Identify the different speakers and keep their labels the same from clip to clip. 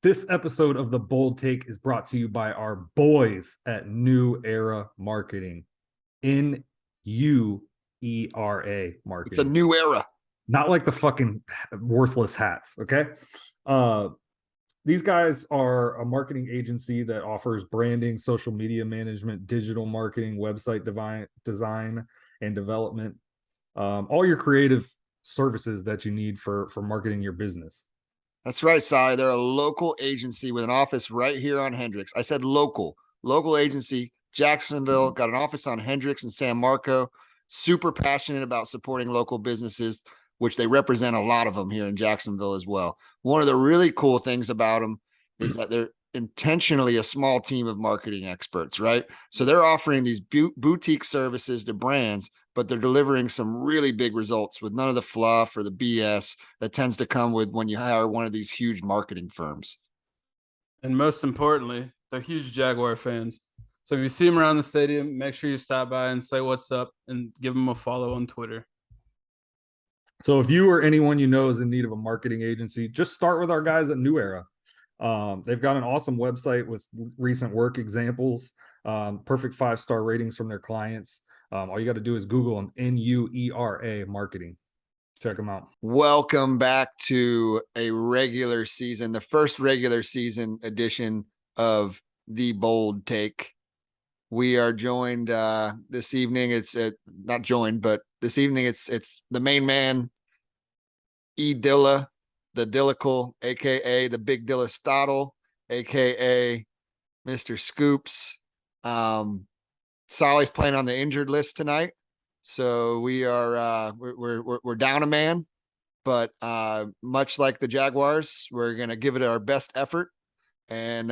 Speaker 1: This episode of The Bold Take is brought to you by our boys at New Era Marketing. N-U-E-R-A Marketing.
Speaker 2: It's a new era.
Speaker 1: Not like the fucking worthless hats, okay? These guys are a marketing agency that offers branding, social media management, digital marketing, website design and development, all your creative services that you need for marketing your business.
Speaker 2: That's right, Sai. They're a local agency with an office right here on Hendricks. I said local agency, Jacksonville, got an office on Hendricks and San Marco. Super passionate about supporting local businesses, which they represent a lot of them here in Jacksonville as well. One of the really cool things about them is that they're intentionally a small team of marketing experts, right? So they're offering these boutique services to brands, but they're delivering some really big results with none of the fluff or the BS that tends to come with when you hire one of these huge marketing firms.
Speaker 3: And most importantly, they're huge Jaguar fans. So if you see them around the stadium, make sure you stop by and say what's up and give them a follow on Twitter.
Speaker 1: So if you or anyone you know is in need of a marketing agency, just start with our guys at New Era. They've got an awesome website with recent work examples, perfect 5-star ratings from their clients. All you got to do is Google them, N-U-E-R-A Marketing. Check them out.
Speaker 2: Welcome back to a regular season, the first regular season edition of The Bold Take. We are joined this evening. It's not joined, but this evening it's the main man, E. Dilla, the Dillical, aka the Big Dilla Stottle, aka Mr. Scoops. Solly's playing on the injured list tonight, so we are we're down a man, but much like the Jaguars, we're gonna give it our best effort and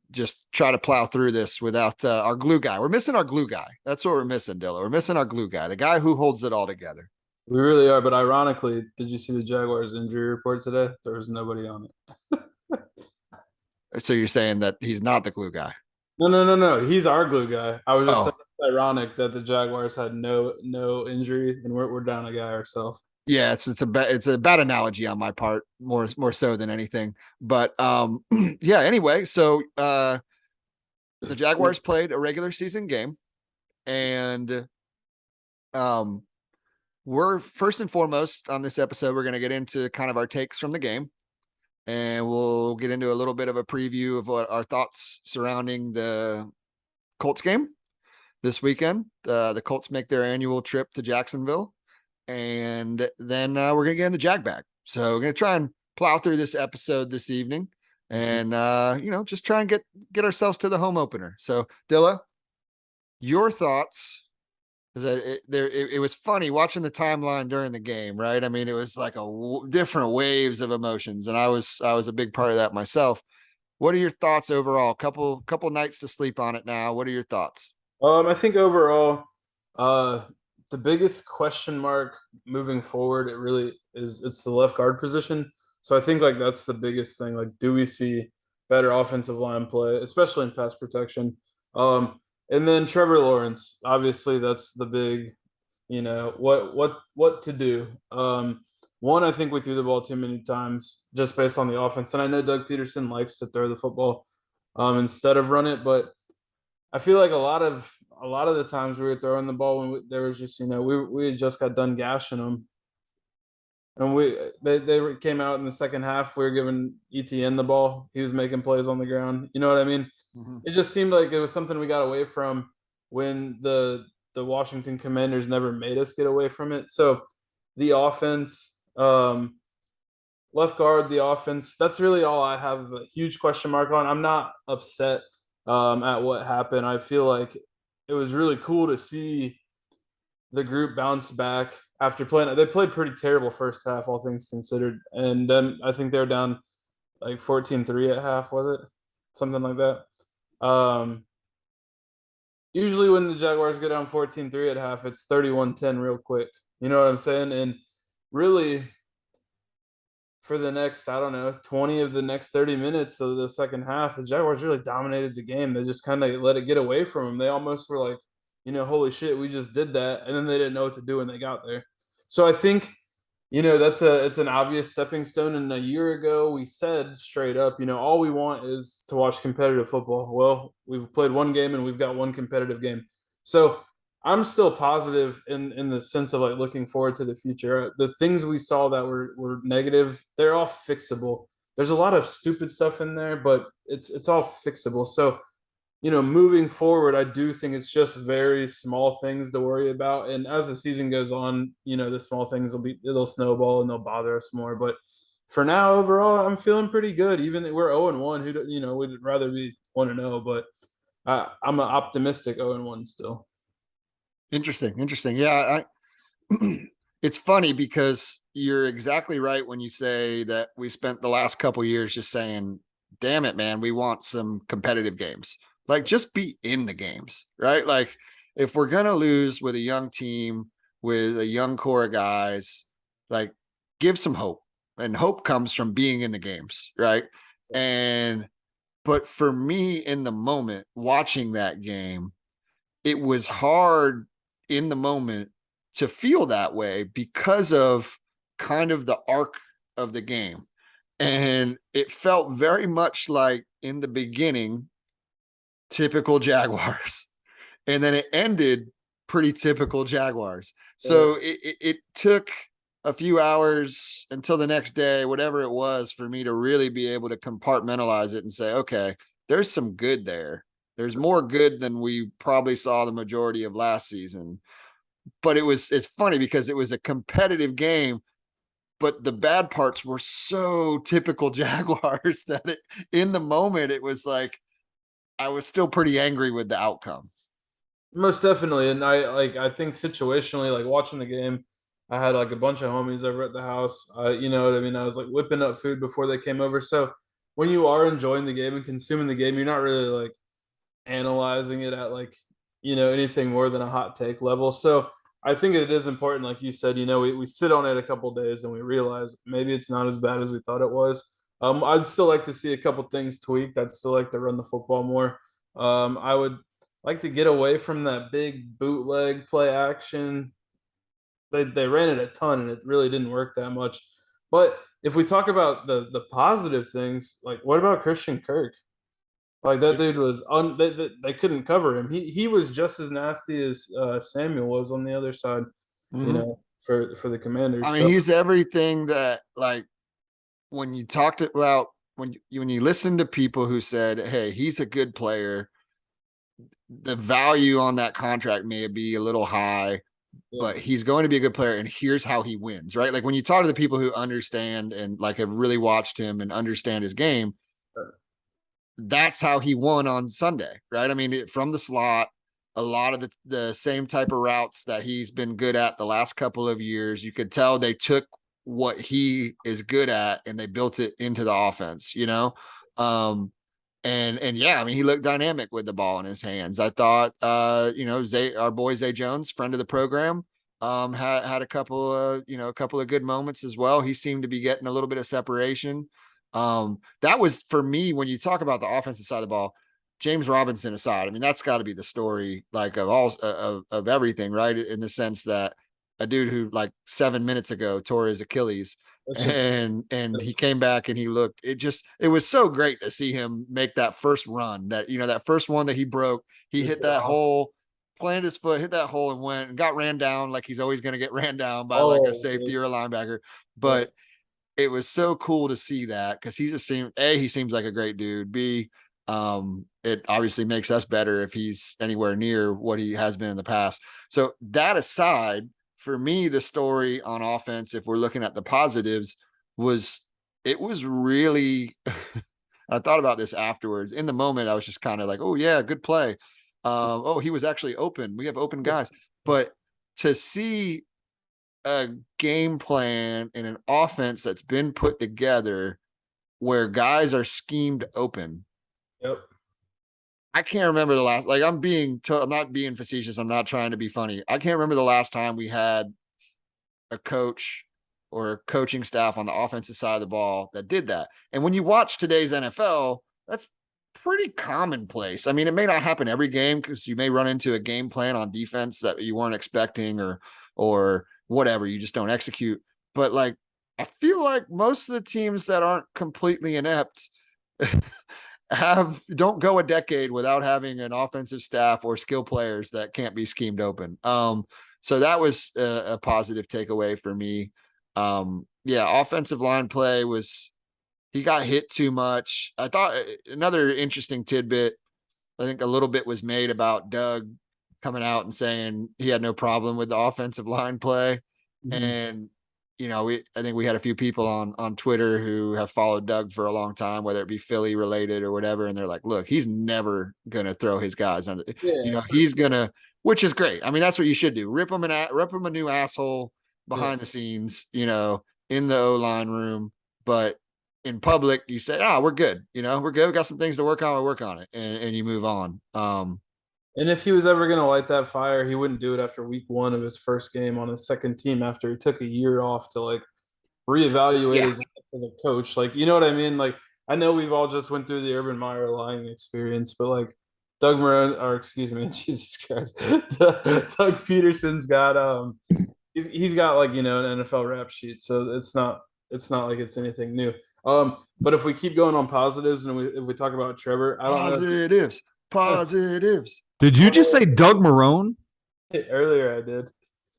Speaker 2: just try to plow through this without our glue guy. We're missing our glue guy. That's what we're missing, Dilla. We're missing our glue guy, the guy who holds it all together.
Speaker 3: We really are, but ironically, did you see the Jaguars injury report today? There was nobody on it.
Speaker 2: So you're saying that he's not the glue guy?
Speaker 3: No. He's our glue guy. I was just saying it's ironic that the Jaguars had no injury, and we're down a guy ourselves.
Speaker 2: Yeah, it's a bad analogy on my part, more so than anything. But yeah. Anyway, so the Jaguars played a regular season game, and we're first and foremost on this episode, we're going to get into kind of our takes from the game, and we'll get into a little bit of a preview of what our thoughts surrounding the Colts game this weekend. The Colts make their annual trip to Jacksonville, and then we're going to get in the JagBag. So we're going to try and plow through this episode this evening and, just try and get ourselves to the home opener. So Dilla, your thoughts. It was funny watching the timeline during the game, right? I mean, it was like different waves of emotions, and I was a big part of that myself. What are your thoughts overall? Couple nights to sleep on it now. What are your thoughts?
Speaker 3: I think overall, the biggest question mark moving forward, it's the left guard position. So I think like that's the biggest thing. Like, do we see better offensive line play, especially in pass protection? And then Trevor Lawrence, obviously that's the big, what to do. One, I think we threw the ball too many times just based on the offense. And I know Doug Peterson likes to throw the football instead of run it, but I feel like a lot of the times we were throwing the ball when there was just, we had just got done gashing them. And they came out in the second half. We were giving ETN the ball. He was making plays on the ground. You know what I mean? Mm-hmm. It just seemed like it was something we got away from when the Washington Commanders never made us get away from it. So the offense, left guard, the offense, that's really all I have a huge question mark on. I'm not upset at what happened. I feel like it was really cool to see the group bounce back after playing. They played pretty terrible first half, all things considered. And then I think they were down like 14-3 at half, was it? Something like that. Usually when the Jaguars go down 14-3 at half, it's 31-10 real quick. You know what I'm saying? And really, for the next, 20 of the next 30 minutes of the second half, the Jaguars really dominated the game. They just kind of let it get away from them. They almost were like, holy shit, we just did that. And then they didn't know what to do when they got there. So I think it's an obvious stepping stone. And a year ago, we said straight up, all we want is to watch competitive football. Well, we've played one game and we've got one competitive game. So I'm still positive in the sense of like looking forward to the future. The things we saw that were negative, they're all fixable. There's a lot of stupid stuff in there, but it's all fixable. So moving forward, I do think it's just very small things to worry about. And as the season goes on, the small things they'll snowball and they'll bother us more. But for now, overall, I'm feeling pretty good. Even if we're 0-1, we'd rather be 1-0, but I'm an optimistic 0-1 still.
Speaker 2: Interesting. Yeah. It's funny because you're exactly right when you say that we spent the last couple years just saying, damn it, man, we want some competitive games. Like, just be in the games, right? Like, if we're going to lose with a young team, with a young core of guys, like, give some hope. And hope comes from being in the games, right? But for me, in the moment, watching that game, it was hard in the moment to feel that way because of kind of the arc of the game. And it felt very much like, in the beginning, typical Jaguars. And then it ended pretty typical Jaguars. So it took a few hours until the next day, whatever it was, for me to really be able to compartmentalize it and say, okay, there's some good there. There's more good than we probably saw the majority of last season. But it's funny because it was a competitive game, but the bad parts were so typical Jaguars that in the moment, it was like, I was still pretty angry with the outcome.
Speaker 3: Most definitely. And I think situationally, like watching the game, I had like a bunch of homies over at the house. You know what I mean? I was like whipping up food before they came over. So when you are enjoying the game and consuming the game, you're not really like analyzing it at like, anything more than a hot take level. So I think it is important, like you said, we sit on it a couple days and we realize maybe it's not as bad as we thought it was. I'd still like to see a couple things tweaked. I'd still like to run the football more. I would like to get away from that big bootleg play action. They ran it a ton and it really didn't work that much. But if we talk about the positive things, like what about Christian Kirk? Like that dude was they couldn't cover him. He was just as nasty as Samuel was on the other side, for the Commanders.
Speaker 2: I mean,
Speaker 3: So
Speaker 2: he's everything that, like, when you talked about, when you listen to people who said, hey, he's a good player, the value on that contract may be a little high, but he's going to be a good player, and here's how he wins, right? Like, when you talk to the people who understand and like have really watched him and understand his game, that's how he won on Sunday, right? I mean, from the slot, a lot of the same type of routes that he's been good at the last couple of years. You could tell they took what he is good at and they built it into the offense, and yeah, I mean, he looked dynamic with the ball in his hands. I thought, our boy Zay Jones, friend of the program, had a couple of good moments as well. He seemed to be getting a little bit of separation. That was, for me, when you talk about the offensive side of the ball, James Robinson aside, I mean, that's got to be the story, like, of all of everything, right? In the sense that a dude who, like, 7 minutes ago tore his Achilles, and he came back and he looked, it was so great to see him make that first run, that first one that he broke. He hit that hole, planted his foot, hit that hole, and went and got ran down like he's always going to get ran down by like a safety or a linebacker. But it was so cool to see that, because he seems like a great dude. B, it obviously makes us better if he's anywhere near what he has been in the past. So that aside, for me, the story on offense, if we're looking at the positives, was really I thought about this afterwards. In the moment, I was just kind of like, oh yeah, good play. He was actually open. We have open guys. But to see a game plan and an offense that's been put together where guys are schemed open.
Speaker 3: Yep.
Speaker 2: I can't remember the last, like, I'm not being facetious. I'm not trying to be funny. I can't remember the last time we had a coach or a coaching staff on the offensive side of the ball that did that. And when you watch today's NFL, that's pretty commonplace. I mean, it may not happen every game, because you may run into a game plan on defense that you weren't expecting, or whatever, you just don't execute. but like I feel like most of the teams that aren't completely inept don't go a decade without having an offensive staff or skill players that can't be schemed open. So that was a positive takeaway for me. Yeah, offensive line play he got hit too much. I thought another interesting tidbit, I think a little bit was made about Doug coming out and saying he had no problem with the offensive line play.
Speaker 1: Mhm.
Speaker 2: And, I think we had a few people on Twitter who have followed Doug for a long time, whether it be Philly related or whatever. And they're like, look, he's never going to throw his guys on. He's going to, which is great. I mean, that's what you should do. Rip him a new asshole behind the scenes, in the O-line room. But in public, you say, we're good. We're good. We got some things to work on. We'll work on it. And you move on.
Speaker 3: And if he was ever going to light that fire, he wouldn't do it after week 1 of his first game on his second team after he took a year off to like reevaluate his life as a coach. Like, you know what I mean? Like, I know we've all just went through the Urban Meyer lying experience, but like Doug Marone, or excuse me, Jesus Christ, Doug Peterson's got he's got like an NFL rap sheet, so it's not like it's anything new. But if we keep going on positives and if we talk about Trevor, I don't know.
Speaker 2: Positives.
Speaker 1: Did you just say Doug Marone?
Speaker 3: Earlier I did.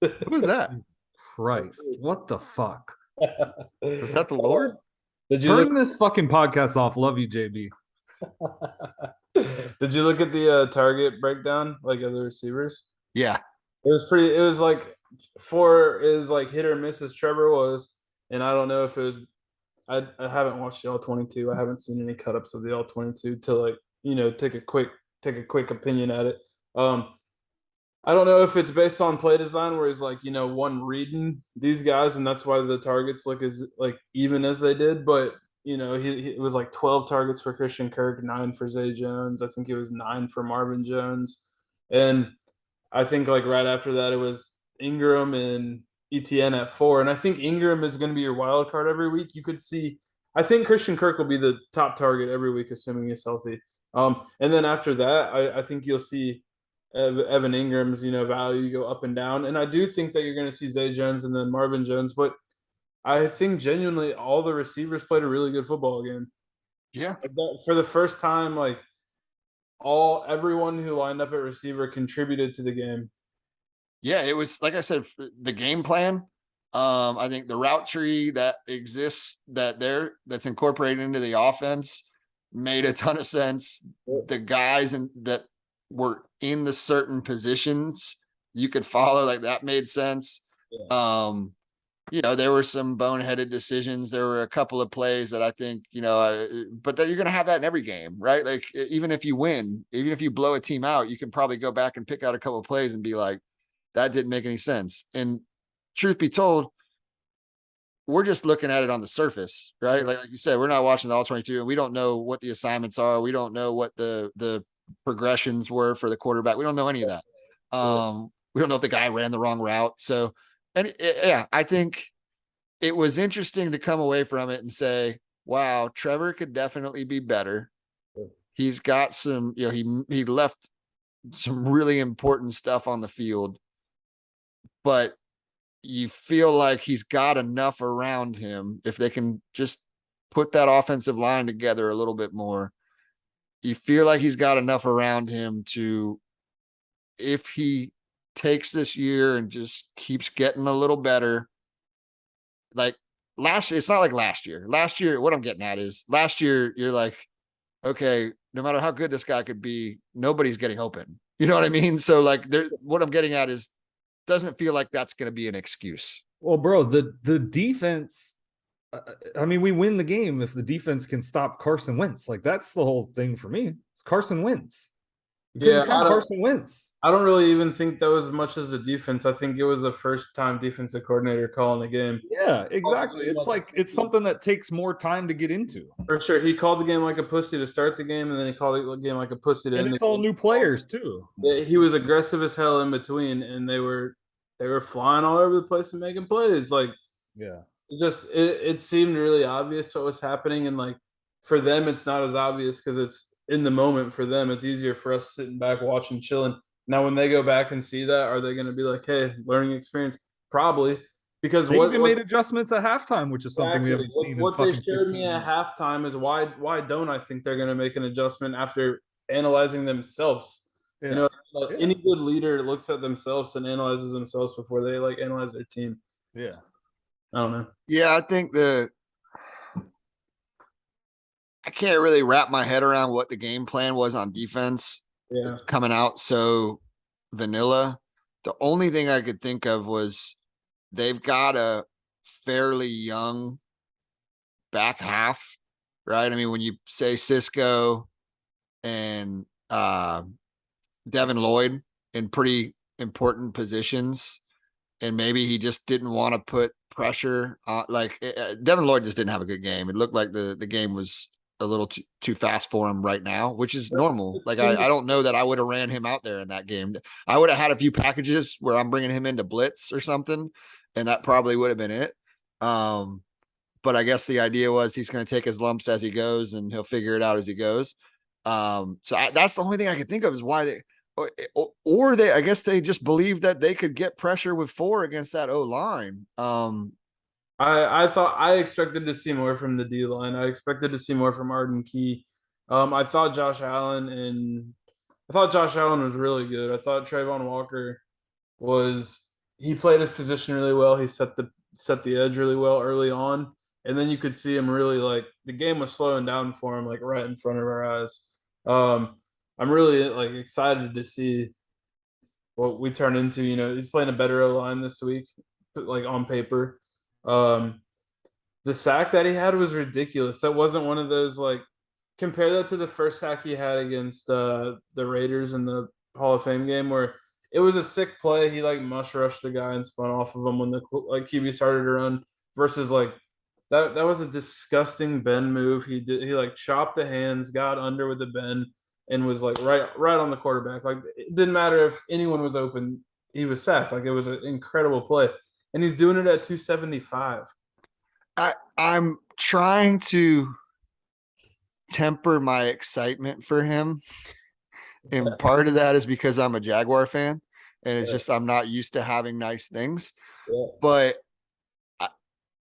Speaker 2: Who was that?
Speaker 1: Christ, what the fuck?
Speaker 2: Was that the Lord?
Speaker 3: Did you
Speaker 1: Turn this fucking podcast off. Love you, JB.
Speaker 3: Did you look at the target breakdown, like of the receivers?
Speaker 2: Yeah.
Speaker 3: It was like hit or miss as Trevor was, and I don't know if it was. I haven't watched the all 22. I haven't seen any cut ups of the all 22 to like take a quick opinion at it. I don't know if it's based on play design where he's like one reading these guys and that's why the targets look as like even as they did, but he it was like 12 targets for Christian Kirk, 9 for Zay Jones. I think it was 9 for Marvin Jones, and I think like right after that it was Ingram and ETN at 4, and I think Ingram is going to be your wild card every week. You could see, I think Christian Kirk will be the top target every week, assuming he's healthy. And then after that, I think you'll see Evan Ingram's value go up and down, and I do think that you're going to see Zay Jones and then Marvin Jones, but I think genuinely all the receivers played a really good football game.
Speaker 2: Yeah,
Speaker 3: for the first time, like everyone who lined up at receiver contributed to the game.
Speaker 2: Yeah, it was like I said, the game plan. I think the route tree that exists that's incorporated into the offense made a ton of sense. The guys that were in the certain positions you could follow, like that made sense. Yeah. There were some boneheaded decisions. There were a couple of plays that I think, but you're going to have that in every game, right? Like even if you win, even if you blow a team out, you can probably go back and pick out a couple of plays and be like, that didn't make any sense. And truth be told, we're just looking at it on the surface, right? Like you said, we're not watching the all 22 and we don't know what the assignments are. We don't know what the progressions were for the quarterback. We don't know any of that. We don't know if the guy ran the wrong route. So, I think it was interesting to come away from it and say, wow, Trevor could definitely be better. He's got some, he left some really important stuff on the field, but you feel like he's got enough around him. If they can just put that offensive line together a little bit more, you feel like he's got enough around him to, if he takes this year and just keeps getting a little better, like it's not like last year. Last year, what I'm getting at is last year, you're like, okay, no matter how good this guy could be, nobody's getting open. You know what I mean? So like what I'm getting at is, doesn't feel like that's going to be an excuse.
Speaker 1: Well, bro, the defense, I mean, we win the game if the defense can stop Carson Wentz. Like that's the whole thing for me. It's Carson Wentz. Carson Wentz.
Speaker 3: I don't really even think that was as much as the defense. I think it was the first time defensive coordinator calling the game.
Speaker 1: Yeah, exactly. It's like it's something that takes more time to get into.
Speaker 3: For sure. He called the game like a pussy to start the game, and then he called the game like a pussy to end the game.
Speaker 1: It's all new players too.
Speaker 3: He was aggressive as hell in between, and they were flying all over the place and making plays. Like,
Speaker 1: yeah.
Speaker 3: It seemed really obvious what was happening, and like for them it's not as obvious because it's in the moment. For them it's easier. For us sitting back watching, chilling. Now when they go back and see that, are they going to be like, hey, learning experience? Probably, Because
Speaker 1: They even
Speaker 3: what
Speaker 1: made adjustments at halftime, which is something we
Speaker 3: exactly
Speaker 1: haven't seen in
Speaker 3: what they
Speaker 1: fucking
Speaker 3: showed
Speaker 1: 15
Speaker 3: me at
Speaker 1: years.
Speaker 3: halftime is why don't I think they're going to make an adjustment after analyzing themselves?
Speaker 1: Yeah.
Speaker 3: You know, like
Speaker 1: Yeah.
Speaker 3: any good leader looks at themselves and analyzes themselves before they like analyze their team.
Speaker 1: Yeah.
Speaker 3: I don't know.
Speaker 2: Yeah, I think I can't really wrap my head around what the game plan was on defense.
Speaker 3: Yeah.
Speaker 2: Coming out so vanilla. The only thing I could think of was they've got a fairly young back half, right? I mean, when you say Cisco and Devin Lloyd in pretty important positions, and maybe he just didn't want to put pressure on. Devin Lloyd just didn't have a good game. It looked like the game was a little too fast for him right now, which is normal. Like I don't know that I would have ran him out there in that game. I would have had a few packages where I'm bringing him into blitz or something, and that probably would have been it. But I guess the idea was he's going to take his lumps as he goes, and he'll figure it out as he goes. That's the only thing I could think of is why they, or they, I guess they just believed that they could get pressure with 4 against that O line.
Speaker 3: I thought I expected to see more from the D line. I expected to see more from Arden Key. I thought Josh Allen was really good. I thought Travon Walker he played his position really well. He set the edge really well early on. And then you could see him really like the game was slowing down for him, like right in front of our eyes. I'm really like excited to see what we turn into. You know, he's playing a better O line this week, like on paper. The sack that he had was ridiculous. That wasn't one of those like compare that to the first sack he had against the Raiders in the Hall of Fame game where it was a sick play. He like mush rushed the guy and spun off of him when the like QB started to run versus like that was a disgusting bend move. He like chopped the hands, got under with the bend, and was like right on the quarterback. Like it didn't matter if anyone was open, he was sacked. Like it was an incredible play. And he's doing it at 275.
Speaker 2: I'm trying to temper my excitement for him. And part of that is because I'm a Jaguar fan and it's just I'm not used to having nice things.
Speaker 3: Yeah.
Speaker 2: But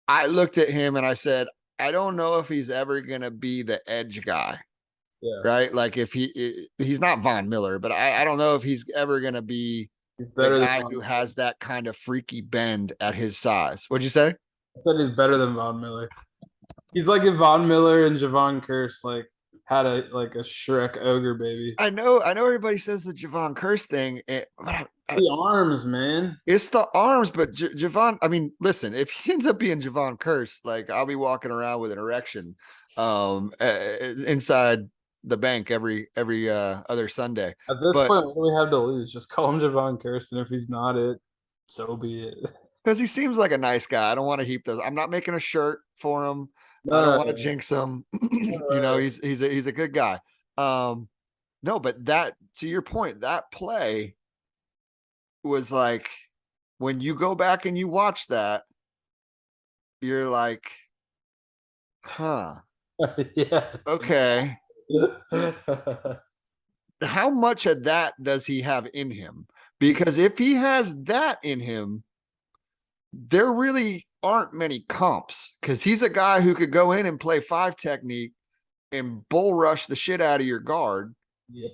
Speaker 2: I looked at him and I said, I don't know if he's ever going to be the edge guy.
Speaker 3: Yeah.
Speaker 2: Right? Like if he's not Von Miller, but I don't know if he's ever going to be the guy who has that kind of freaky bend at his size. What'd you say?
Speaker 3: I said he's better than Von Miller. He's like if Von Miller and Javon Curse like had a Shrek ogre baby.
Speaker 2: I know everybody says the Javon Curse thing, but
Speaker 3: the arms, man.
Speaker 2: It's the arms, but Javon, I mean, listen, if he ends up being Javon Curse, like I'll be walking around with an erection inside the bank every other Sunday.
Speaker 3: At this point, what do we have to lose? Just call him Javon Curse, and if he's not it, so be it.
Speaker 2: Because he seems like a nice guy. I don't want to heap those. I'm not making a shirt for him. I don't want to jinx him. You know, he's a good guy. No, but that, to your point, that play was like when you go back and you watch that, you're like, huh.
Speaker 3: Yeah.
Speaker 2: Okay. How much of that does he have in him? Because if he has that in him, there really aren't many comps because he's a guy who could go in and play 5 technique and bull rush the shit out of your guard.
Speaker 3: Yep.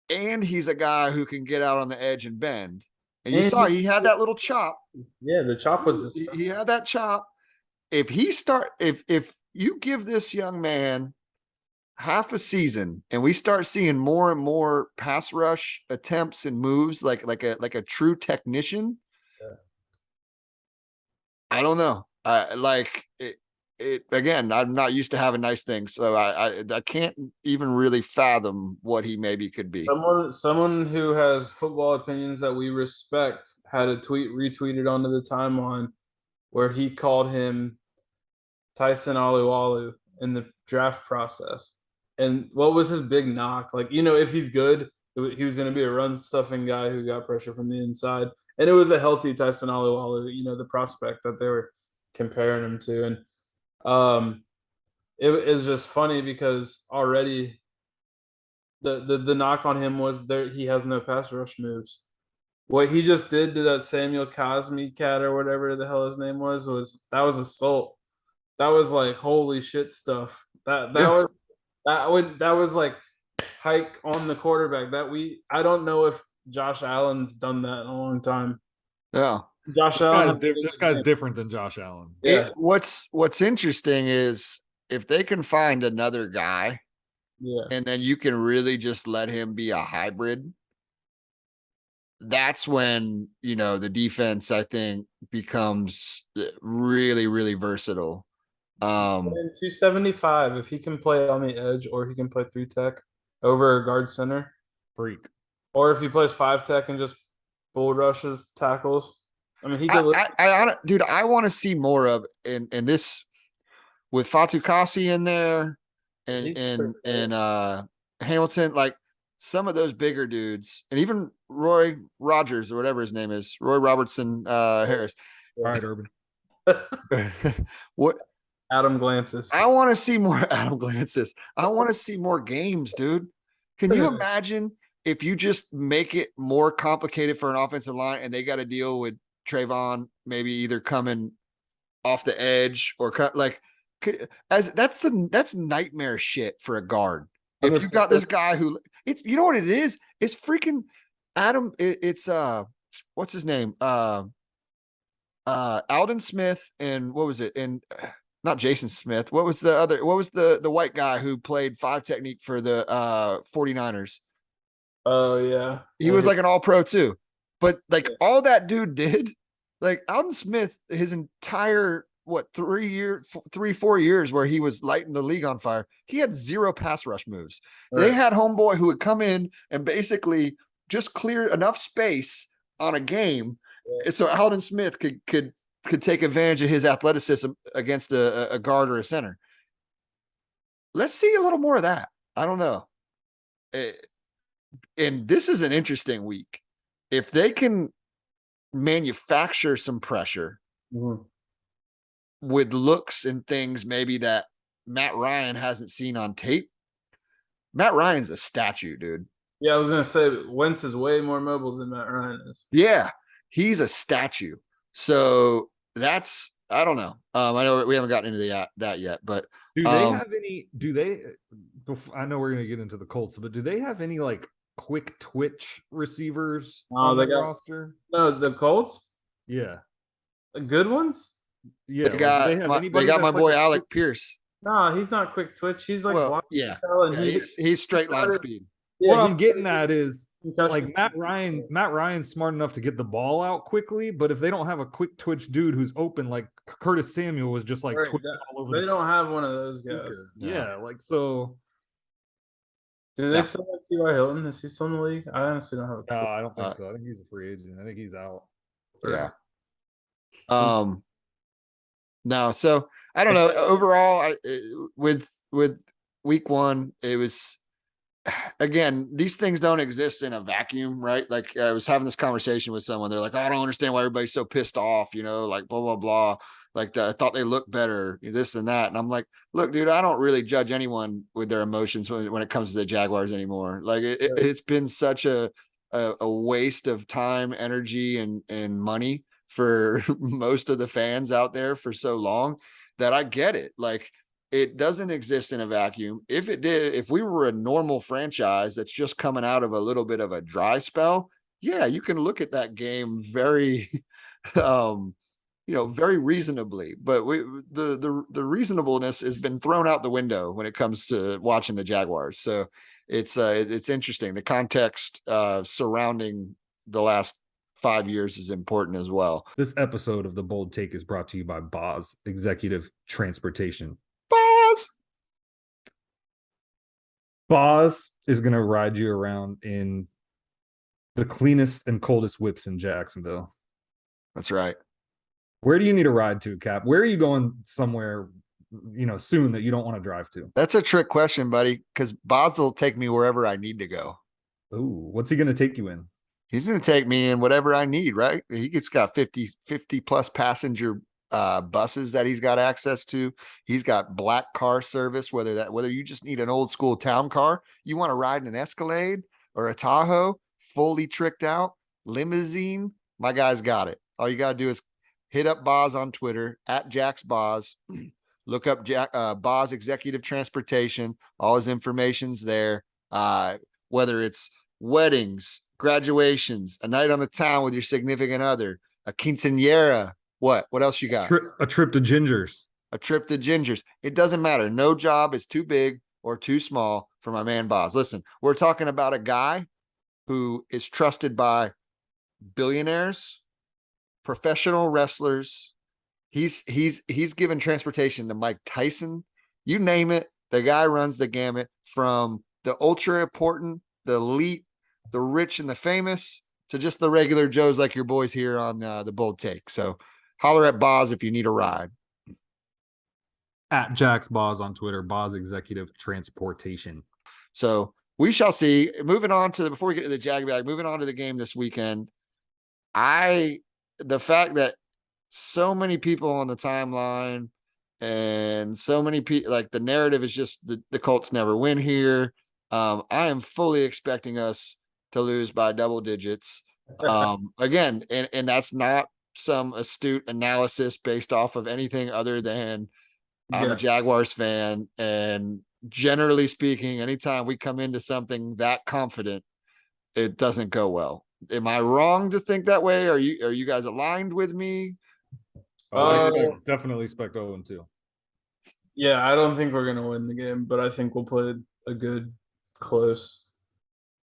Speaker 2: And he's a guy who can get out on the edge and bend. And you saw he had that little chop.
Speaker 3: Yeah, the chop was
Speaker 2: he had that chop. If you give this young man half a season and we start seeing more and more pass rush attempts and moves like a true technician, I don't know. Again, I'm not used to having nice things, so I can't even really fathom what he maybe could be.
Speaker 3: Someone who has football opinions that we respect had a tweet retweeted onto the timeline where he called him Tyson Alualu in the draft process. And what was his big knock? Like, you know, if he's good, he was going to be a run stuffing guy who got pressure from the inside. And it was a healthy Tyson Alualu, you know, the prospect that they were comparing him to. And it was just funny because already the knock on him was he has no pass rush moves. what he just did to that Samuel Cosme cat or whatever the hell his name was assault. That was like holy shit stuff.
Speaker 2: Yeah.
Speaker 3: That was like hike on the quarterback. I don't know if Josh Allen's done that in a long time.
Speaker 2: Yeah.
Speaker 3: Josh Allen.
Speaker 1: This guy's different than Josh Allen.
Speaker 3: Yeah.
Speaker 2: What's interesting is if they can find another guy,
Speaker 3: Yeah.
Speaker 2: and then you can really just let him be a hybrid. That's when, the defense, I think, becomes really, really versatile.
Speaker 3: And 275, if he can play on the edge or he can play 3-tech over a guard center,
Speaker 1: Freak.
Speaker 3: or if he plays 5-tech and just bull rushes tackles. I mean, he could.
Speaker 2: Dude, I want to see more of in this with Fatu Kasi in there and Hamilton, like some of those bigger dudes, and even Roy Rogers or whatever his name is, Roy Robertson Harris.
Speaker 1: All right, Urban.
Speaker 2: What
Speaker 3: Adam Glances.
Speaker 2: I want to see more Adam Glances. I want to see more games, dude. Can you imagine if you just make it more complicated for an offensive line and they got to deal with Travon maybe either coming off the edge or that's nightmare shit for a guard. If you got this guy who it's, you know what it is? It's freaking Adam. It's what's his name? Alden Smith and what was it? And not Jason Smith. What was the white guy who played 5 technique for the 49ers?
Speaker 3: Oh yeah.
Speaker 2: He was like an all pro too. But like all that dude did, like Alden Smith, his entire 4 years where he was lighting the league on fire, he had 0 pass rush moves. Right. They had homeboy who would come in and basically just clear enough space on a game. Yeah. So Alden Smith could take advantage of his athleticism against a guard or a center. Let's see a little more of that. I don't know. And this is an interesting week. If they can manufacture some pressure with looks and things maybe that Matt Ryan hasn't seen on tape. Matt Ryan's a statue, dude.
Speaker 3: Yeah, I was going to say Wentz is way more mobile than Matt Ryan is.
Speaker 2: Yeah, he's a statue. So that's, I don't know. I know we haven't gotten into that yet, but
Speaker 1: do they have any, I know we're going to get into the Colts, but do they have any like quick twitch receivers on the roster?
Speaker 3: No, the Colts?
Speaker 1: Yeah.
Speaker 3: Good ones?
Speaker 2: Yeah. They got my boy Alec Pierce.
Speaker 3: No, he's not quick twitch. He's like,
Speaker 2: he's straight line speed.
Speaker 1: Yeah, what I'm getting at is like Matt Ryan's smart enough to get the ball out quickly, but if they don't have a quick twitch dude who's open, like Curtis Samuel was just like all over.
Speaker 3: They don't have one of those guys.
Speaker 1: Yeah, like so.
Speaker 3: Do they still have T.Y. Hilton? Is he still in the league? I honestly don't have.
Speaker 1: No, I don't think so. I think he's a free agent. I think he's out.
Speaker 2: Yeah. No, so I don't know. Overall, with week 1, it was, again, these things don't exist in a vacuum, right? Like I was having this conversation with someone. They're like, oh, I don't understand why everybody's so pissed off, like blah, blah, blah. Like I thought they looked better, this and that. And I'm like, look, dude, I don't really judge anyone with their emotions when it comes to the Jaguars anymore. Like it's been such a waste of time, energy, and money for most of the fans out there for so long that I get it. Like it doesn't exist in a vacuum. If it did, if we were a normal franchise that's just coming out of a little bit of a dry spell, yeah, you can look at that game very, very reasonably, but the reasonableness has been thrown out the window when it comes to watching the Jaguars. So it's interesting. The context surrounding the last 5 years is important as well.
Speaker 1: This episode of The Bold Take is brought to you by Boz Executive Transportation. Boz is going to ride you around in the cleanest and coldest whips in Jacksonville.
Speaker 2: That's right.
Speaker 1: Where do you need a ride to, Cap? Where are you going somewhere, soon that you don't want to drive to?
Speaker 2: That's a trick question, buddy, because Boz will take me wherever I need to go.
Speaker 1: Ooh, what's he going to take you in?
Speaker 2: He's going to take me in whatever I need, right? He's got 50 plus passenger buses that he's got access to. He's got black car service, whether you just need an old school town car, you want to ride in an Escalade or a Tahoe, fully tricked out, limousine, my guy's got it. All you got to do is hit up Boz on Twitter at Jack's Boz. Look up Boz Executive Transportation. All his information's there. Whether it's weddings, graduations, a night on the town with your significant other, a quinceañera. What else you got?
Speaker 1: A trip to Ginger's.
Speaker 2: A trip to Ginger's. It doesn't matter. No job is too big or too small for my man Boz. Listen, we're talking about a guy who is trusted by billionaires, professional wrestlers. He's given transportation to Mike Tyson. You name it, the guy runs the gamut from the ultra important, the elite, the rich and the famous, to just the regular Joes like your boys here on the Bold Take. So holler at Boz if you need a ride.
Speaker 1: At Jack's Boz on Twitter, Boz Executive Transportation.
Speaker 2: So we shall see. Moving on to before we get to the JagBag, moving on to the game this weekend. The fact that so many people on the timeline and so many people, like, the narrative is just the Colts never win here. I am fully expecting us to lose by double digits. Again, and that's not some astute analysis based off of anything other than I'm a Jaguars fan, and generally speaking, anytime we come into something that confident, it doesn't go well. Am I wrong to think that way? Are you guys aligned with me?
Speaker 1: Definitely expect 0-2.
Speaker 3: Yeah, I don't think we're gonna win the game, but I think we'll play a good, close,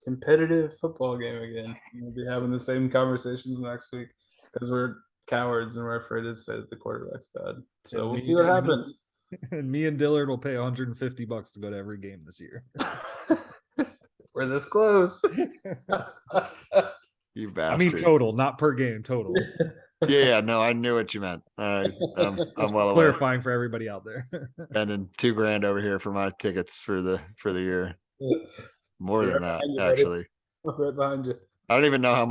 Speaker 3: competitive football game again. We'll be having the same conversations next week because we're cowards and we're afraid to say that the quarterback's bad. So we'll see what happens.
Speaker 1: And me and Dillard will pay $150 to go to every game this year.
Speaker 3: We're this close.
Speaker 2: You
Speaker 1: I
Speaker 2: bastard.
Speaker 1: mean, total, not per game, total.
Speaker 2: Yeah, no, I knew what you meant. I'm well aware.
Speaker 1: Clarifying for everybody out there.
Speaker 2: And then $2,000 over here for my tickets for the year. More than that, actually.
Speaker 3: Right behind you.
Speaker 2: I don't even know how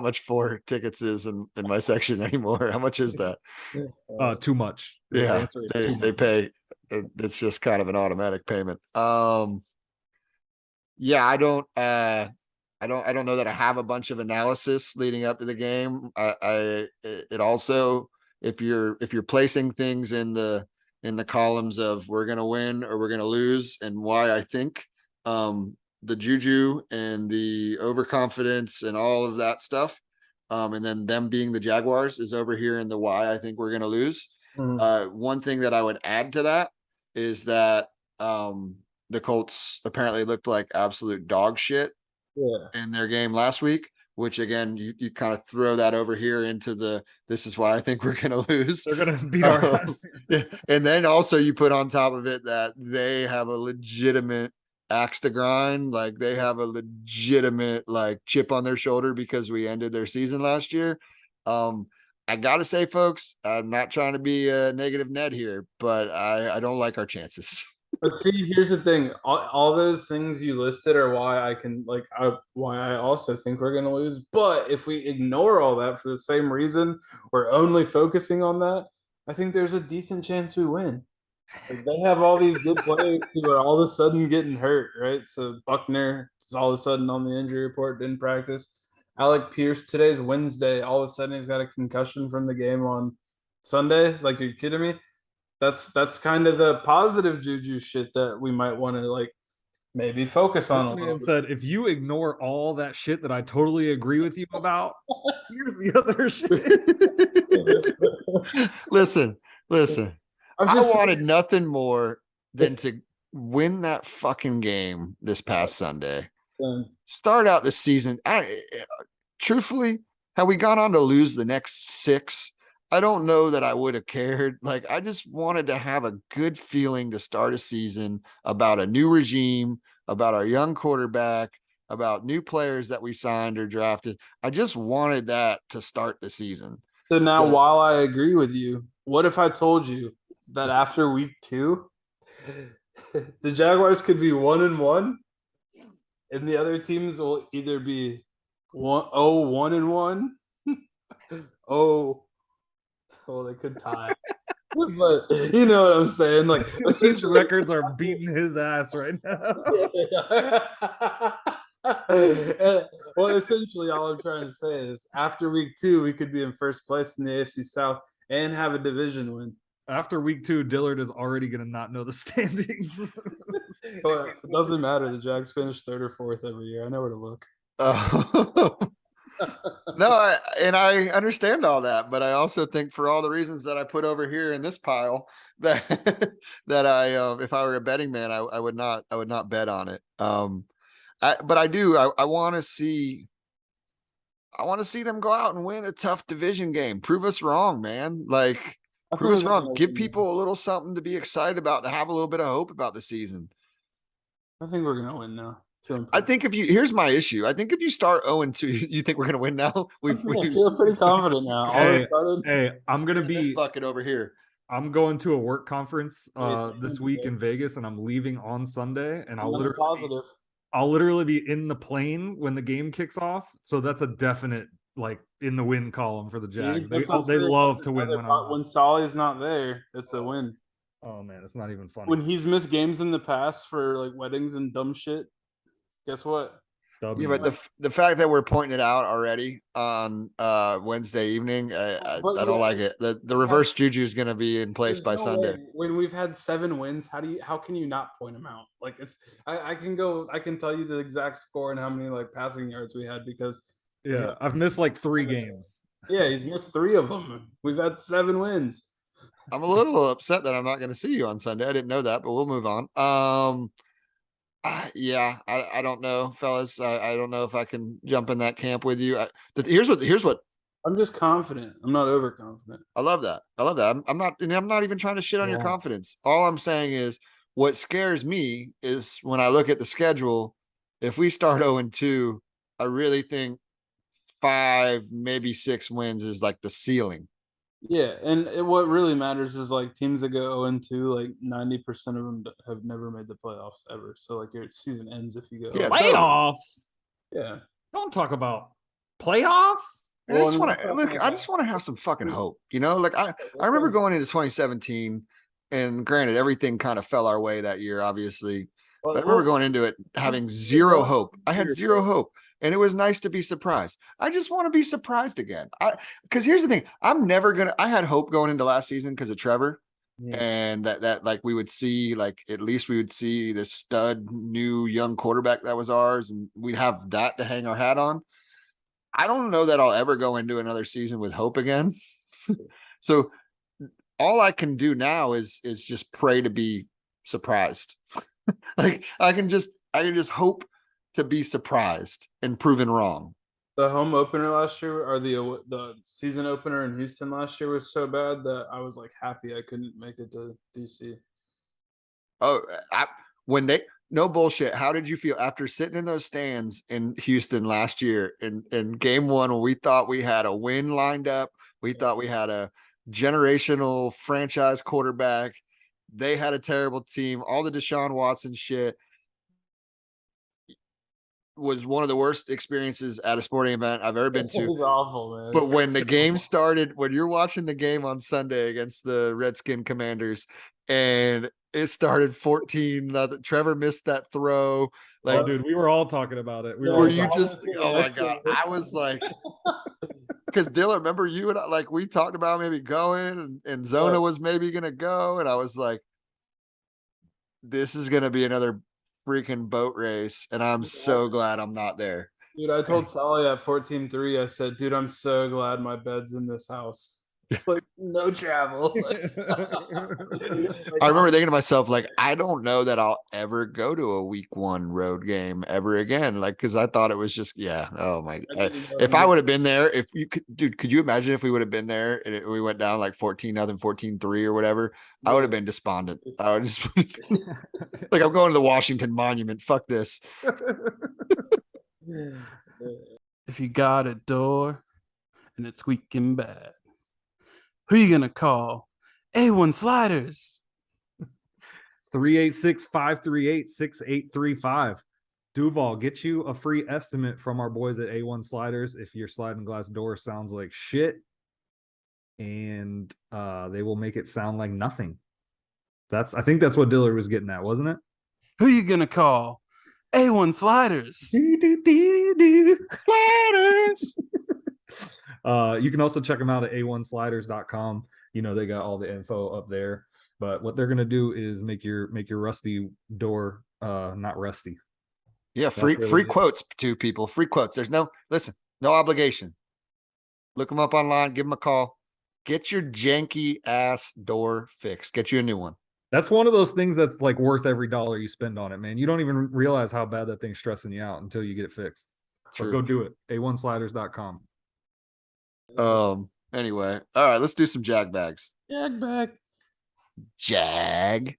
Speaker 2: much 4 tickets is in my section anymore. How much is that?
Speaker 1: Too much.
Speaker 2: Yeah, they pay. It's just kind of an automatic payment. Yeah, I don't know that I have a bunch of analysis leading up to the game. It also, if you're placing things in the columns of we're gonna win or we're gonna lose and why, I think the juju and the overconfidence and all of that stuff, and then them being the Jaguars is over here in the why I think we're gonna lose. One thing that I would add to that is that the Colts apparently looked like absolute dog shit in their game last week, which again, you kind of throw that over here into this is why I think we're going to lose.
Speaker 1: They're going to beat our ass.
Speaker 2: And then also you put on top of it that they have a legitimate axe to grind. Like, they have a legitimate, like, chip on their shoulder because we ended their season last year. I got to say, folks, I'm not trying to be a negative Ned here, but I don't like our chances.
Speaker 3: But see, here's the thing. All those things you listed are why why I also think we're going to lose. But if we ignore all that for the same reason, we're only focusing on that, I think there's a decent chance we win. Like, they have all these good players who are all of a sudden getting hurt, right? So Buckner is all of a sudden on the injury report, didn't practice. Alec Pierce, today's Wednesday, all of a sudden he's got a concussion from the game on Sunday. Like, are you kidding me? That's kind of the positive juju shit that we might want to, like, maybe focus on.
Speaker 1: This man said, if you ignore all that shit that I totally agree with you about, here's the other shit.
Speaker 2: Listen. I wanted nothing more than to win that fucking game this past Sunday. Start out the season. Truthfully, had we gone on to lose the next 6, I don't know that I would have cared. Like, I just wanted to have a good feeling to start a season about a new regime, about our young quarterback, about new players that we signed or drafted. I just wanted that to start the season.
Speaker 3: So now, while I agree with you, what if I told you that after week 2, the Jaguars could be 1-1, and the other teams will either be 1-1, they could tie. But you know what I'm saying? Like,
Speaker 1: essentially, records are beating his ass right now.
Speaker 3: Well, essentially, all I'm trying to say is after week 2, we could be in first place in the AFC South and have a division win.
Speaker 1: After week 2, Dillard is already going to not know the standings.
Speaker 3: Well, it doesn't matter. The Jags finish 3rd or 4th every year. I know where to look.
Speaker 2: No, I understand all that, but I also think for all the reasons that I put over here in this pile that that I if I were a betting man, I would not bet on it. But I want to see them go out and win a tough division game. Prove us wrong, man. Like prove us wrong. Give people a little something to be excited about, to have a little bit of hope about the season.
Speaker 3: I think we're gonna win now.
Speaker 2: I think here's my issue. I think if you start 0-2, you think we're gonna win now?
Speaker 3: I feel pretty confident now.
Speaker 1: Hey, I'm gonna be
Speaker 2: this bucket over here.
Speaker 1: I'm going to a work conference this week in Vegas, and I'm leaving on Sunday. And I'll literally be in the plane when the game kicks off. So that's a definite like in the win column for the Jags. They love to win
Speaker 3: when Solly's not there. It's a win.
Speaker 1: Oh man, it's not even funny.
Speaker 3: When he's missed games in the past for like weddings and dumb shit, guess what?
Speaker 2: Yeah, but the fact that we're pointing it out already on Wednesday evening, I don't like it. The reverse juju is going to be in place by Sunday.
Speaker 3: When we've had 7 wins, how can you not point them out? Like I can tell you the exact score and how many like passing yards we had because
Speaker 1: I've missed like 3 games.
Speaker 3: Yeah, he's missed 3 of them. We've had 7 wins.
Speaker 2: I'm a little upset that I'm not going to see you on Sunday. I didn't know that, but we'll move on. I don't know, fellas. I don't know if I can jump in that camp with you. Here's what
Speaker 3: I'm just confident. I'm not overconfident.
Speaker 2: I love that. I'm not even trying to shit on your confidence. All I'm saying is what scares me is when I look at the schedule, if we start 0-2, I really think 5, maybe 6 wins is like the ceiling.
Speaker 3: Yeah, and what really matters is like teams that go 0-2, like 90% of them have never made the playoffs ever. So like your season ends if you go
Speaker 1: playoffs.
Speaker 3: Yeah,
Speaker 1: don't talk about playoffs.
Speaker 2: I just want to have some fucking hope. You know, like I remember going into 2017, and granted, everything kind of fell our way that year, obviously. But I remember going into it having zero hope. I had zero hope. And it was nice to be surprised. I just want to be surprised again. Because here's the thing. I had hope going into last season because of Trevor. Yeah. And that like we would see, like at least we would see this stud new young quarterback that was ours, and we'd have that to hang our hat on. I don't know that I'll ever go into another season with hope again. So all I can do now is just pray to be surprised. Like I can just hope to be surprised and proven wrong.
Speaker 3: The home opener last year, or the season opener in Houston last year, was so bad that I was like happy I couldn't make it to DC.
Speaker 2: Oh, no bullshit. How did you feel after sitting in those stands in Houston last year in game 1 when we thought we had a win lined up? We thought we had a generational franchise quarterback. They had a terrible team. All the Deshaun Watson shit was one of the worst experiences at a sporting event I've ever been to.
Speaker 3: It was awful, man.
Speaker 2: But when the game started, when you're watching the game on Sunday against the Redskin Commanders, and it started 14, Trevor missed that throw. Like,
Speaker 1: dude, we were all talking about it.
Speaker 2: Oh my God. I was like, because Dylan, remember you and I, like we talked about maybe going, and Zona was maybe going to go. And I was like, this is going to be another freaking boat race, and I'm so glad I'm not there.
Speaker 3: Dude, I told Sally at 14-3, I said, dude, I'm so glad my bed's in this house. Like, no travel.
Speaker 2: I remember thinking to myself, like, I don't know that I'll ever go to a week 1 road game ever again. Like, because I thought it was just, oh my God. If I would have been there, if you could, dude, could you imagine if we would have been there and we went down like 14-0, 14-3 or whatever? I would have been despondent. I would just like, I'm going to the Washington Monument. Fuck this.
Speaker 3: If you got a door and it's squeaking bad, who you gonna call? A1 Sliders.
Speaker 1: 386-538-6835. Duval, get you a free estimate from our boys at A1 Sliders if your sliding glass door sounds like shit, and they will make it sound like nothing. I think that's what Dillard was getting at, wasn't it?
Speaker 3: Who you gonna call? A1 sliders.
Speaker 2: Sliders.
Speaker 1: You can also check them out at a1sliders.com. You know, they got all the info up there. But what they're gonna do is make your rusty door not rusty.
Speaker 2: Yeah, free quotes to people. Free quotes. There's no obligation. Look them up online, give them a call. Get your janky ass door fixed. Get you a new one.
Speaker 1: That's one of those things that's like worth every dollar you spend on it, man. You don't even realize how bad that thing's stressing you out until you get it fixed. So go do it. A1sliders.com.
Speaker 2: Anyway, all right, let's do some JagBags.
Speaker 3: JagBag.
Speaker 2: JagBag.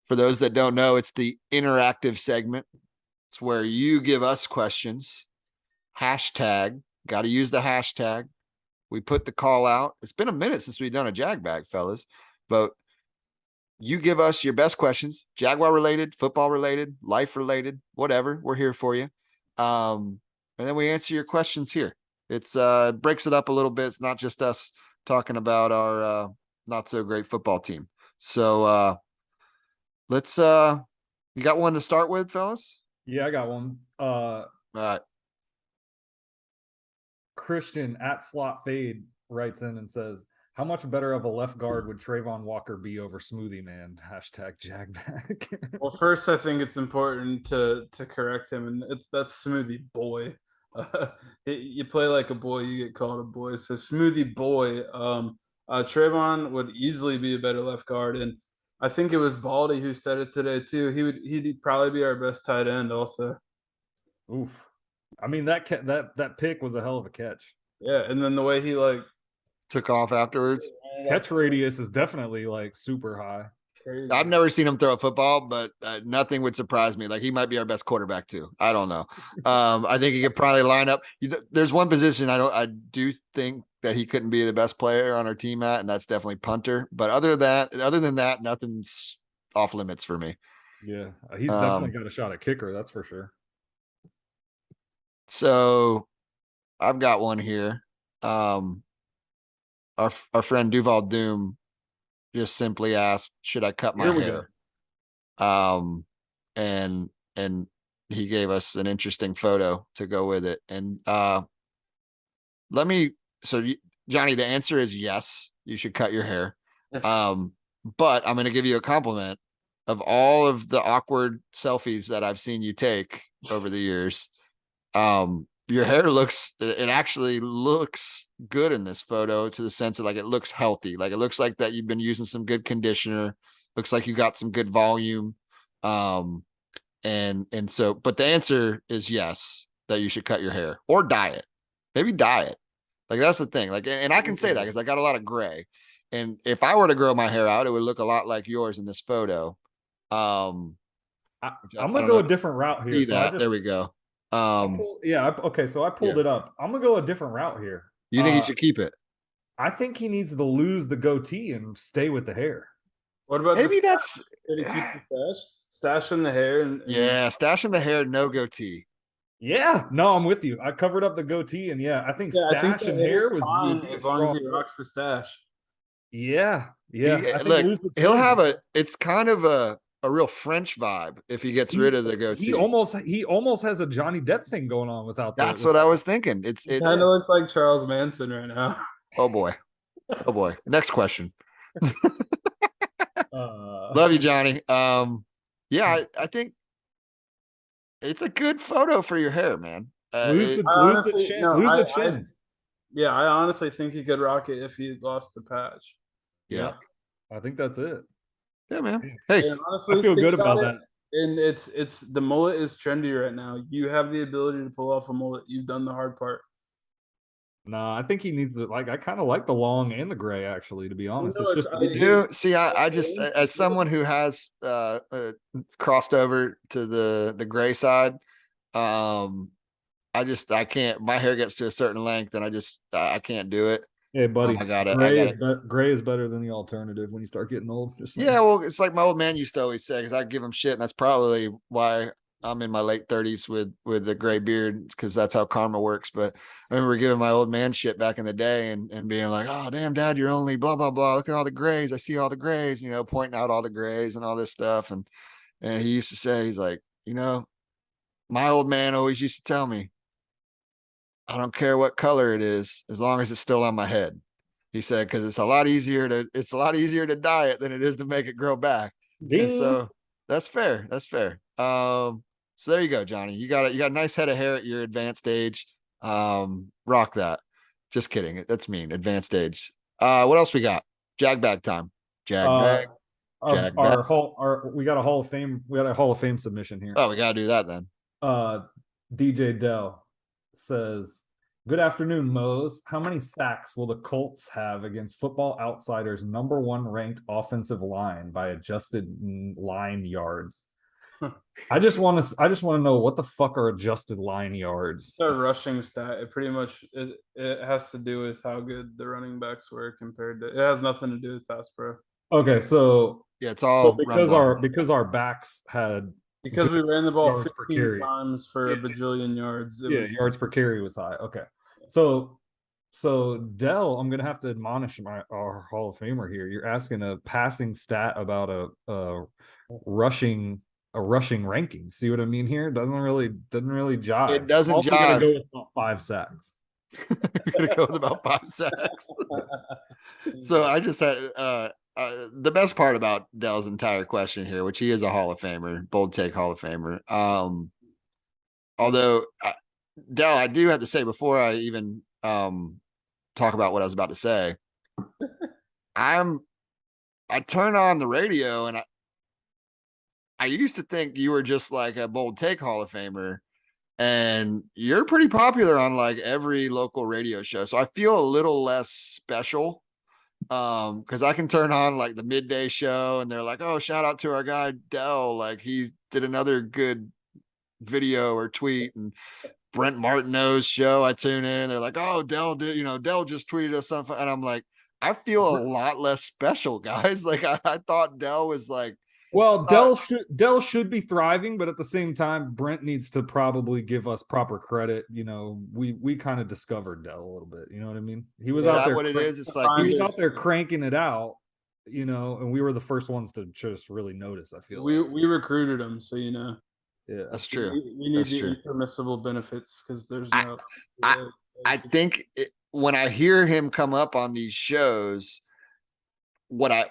Speaker 2: For those that don't know, it's the interactive segment. It's where you give us questions. Hashtag. Got to use the hashtag. We put the call out. It's been a minute since we've done a JagBag, fellas, but you give us your best questions, Jaguar related, football related, life related, whatever. We're here for you. And then we answer your questions here. It's breaks it up a little bit. It's not just us talking about our not so great football team. So let's you got one to start with, fellas?
Speaker 1: Yeah, I got one.
Speaker 2: All right.
Speaker 1: Christian at Slot Fade writes in and says, how much better of a left guard would Travon Walker be over Smoothie Man? Hashtag JagBag.
Speaker 3: Well, first, I think it's important to correct him, and that's Smoothie Boy. You play like a boy, you get called a boy. So Smoothie Boy, Travon would easily be a better left guard, and I think it was Baldy who said it today too. He'd probably be our best tight end also.
Speaker 1: Oof. I mean, that pick was a hell of a catch.
Speaker 3: Yeah, and then the way he like
Speaker 2: took off afterwards.
Speaker 1: Catch radius is definitely like super high.
Speaker 3: Crazy.
Speaker 2: I've never seen him throw a football, but nothing would surprise me. Like, he might be our best quarterback too. I don't know. I think he could probably line up. There's one position I do think that he couldn't be the best player on our team at, and that's definitely punter. But other than that, nothing's off limits for me.
Speaker 1: Yeah, he's definitely got a shot at kicker. That's for sure.
Speaker 2: So I've got one here. Our friend Duval Doom just simply asked, should I cut my hair? And he gave us an interesting photo to go with it. And Johnny, the answer is yes, you should cut your hair. But I'm going to give you a compliment. Of all of the awkward selfies that I've seen you take over the years, your hair actually looks good in this photo, to the sense of like, it looks healthy. Like, it looks like that you've been using some good conditioner. Looks like you got some good volume. But the answer is yes, that you should cut your hair or dye it. Maybe dye it. Like, that's the thing. Like, and I can say that because I got a lot of gray. And if I were to grow my hair out, it would look a lot like yours in this photo. I'm
Speaker 1: gonna go a different route here.
Speaker 2: There we go.
Speaker 1: Okay. So I pulled it up. I'm gonna go a different route here.
Speaker 2: You think he should keep it?
Speaker 1: I think he needs to lose the goatee and stay with the hair.
Speaker 3: What about
Speaker 2: maybe that's
Speaker 3: did he keep the stash in the hair? And
Speaker 2: stash in the hair, no goatee.
Speaker 1: Yeah, no, I'm with you. I covered up the goatee, and I think stash and hair was
Speaker 3: fine as long as he rocks the stash.
Speaker 1: Yeah.
Speaker 2: Look, he'll have it's kind of a real French vibe if he gets rid of the goatee.
Speaker 1: He almost has a Johnny Depp thing going on without that.
Speaker 2: That's what I was thinking. It's
Speaker 3: I know it's like Charles Manson right now.
Speaker 2: Oh boy. Next question. Love you, Johnny. I think it's a good photo for your hair, man.
Speaker 1: Lose the chin.
Speaker 3: Yeah, I honestly think he could rock it if he lost the patch.
Speaker 2: Yeah.
Speaker 1: I think that's it.
Speaker 2: Yeah, man. Hey,
Speaker 3: honestly,
Speaker 1: I feel good about that.
Speaker 3: And it's the mullet is trendy right now. You have the ability to pull off a mullet. You've done the hard part.
Speaker 1: No, I think he needs to, I kind of like the long and the gray, actually, to be honest.
Speaker 2: I just, as someone who has crossed over to the gray side, I can't, my hair gets to a certain length and I can't do it.
Speaker 1: Hey, buddy.
Speaker 2: I got it.
Speaker 1: Gray is better than the alternative when you start getting old.
Speaker 2: Well, it's like my old man used to always say, because I give him shit, and that's probably why I'm in my late 30s with the gray beard, because that's how karma works. But I remember giving my old man shit back in the day and being like, oh, damn, Dad, you're only blah, blah, blah. Look at all the grays. I see all the grays, pointing out all the grays and all this stuff. And And he used to say, he's like, my old man always used to tell me, I don't care what color it is, as long as it's still on my head. He said, because it's a lot easier to dye it than it is to make it grow back.
Speaker 1: Ding.
Speaker 2: And so that's fair. That's fair. So there you go, Johnny. You got a nice head of hair at your advanced age. Rock that. Just kidding. That's mean. Advanced age. What else we got? JagBag time. JagBag.
Speaker 1: We got a Hall of Fame submission here.
Speaker 2: Oh, we gotta do that then.
Speaker 1: DJ Dell says, "Good afternoon, Mose. How many sacks will the Colts have against Football Outsiders' #1 ranked offensive line by adjusted line yards?" I just want to know, what the fuck are adjusted line yards?
Speaker 3: It's a rushing stat. It pretty much it has to do with how good the running backs were compared to. It has nothing to do with pass pro.
Speaker 1: Okay, so
Speaker 2: yeah, it's all
Speaker 1: because our backs had,
Speaker 3: because we ran the ball 15
Speaker 1: carry.
Speaker 3: times for a bajillion yards.
Speaker 1: Yards per carry was high. Okay, so Dell, I'm gonna have to admonish our Hall of Famer here. You're asking a passing stat about a rushing ranking. See what I mean here? Doesn't really jive.
Speaker 2: It doesn't
Speaker 1: also
Speaker 2: jive.
Speaker 1: Gonna go with about 5 sacks.
Speaker 2: You're gonna go with about 5 sacks. So I just had the best part about Dell's entire question here, which he is a Hall of Famer, bold take Hall of Famer. Although Dell, I do have to say, before I even talk about what I was about to say, I turn on the radio and I used to think you were just like a bold take Hall of Famer, and you're pretty popular on like every local radio show. So I feel a little less special. Because I can turn on like the midday show and they're like, "Oh, shout out to our guy Dell, like he did another good video or tweet." And Brent Martineau's show, I tune in, they're like, "Oh, Dell did, Dell just tweeted us something," and I'm like, I feel a lot less special, guys. Like I thought Dell was like,
Speaker 1: well, Dell should be thriving, but at the same time, Brent needs to probably give us proper credit. We kind of discovered Dell a little bit. You know what I mean? He was out there.
Speaker 2: What it is? It's like
Speaker 1: he was out there cranking it out. And we were the first ones to just really notice. I feel
Speaker 3: we recruited him, so
Speaker 1: Yeah,
Speaker 3: that's true. We need the impermissible benefits because there's no.
Speaker 2: I think when I hear him come up on these shows, what I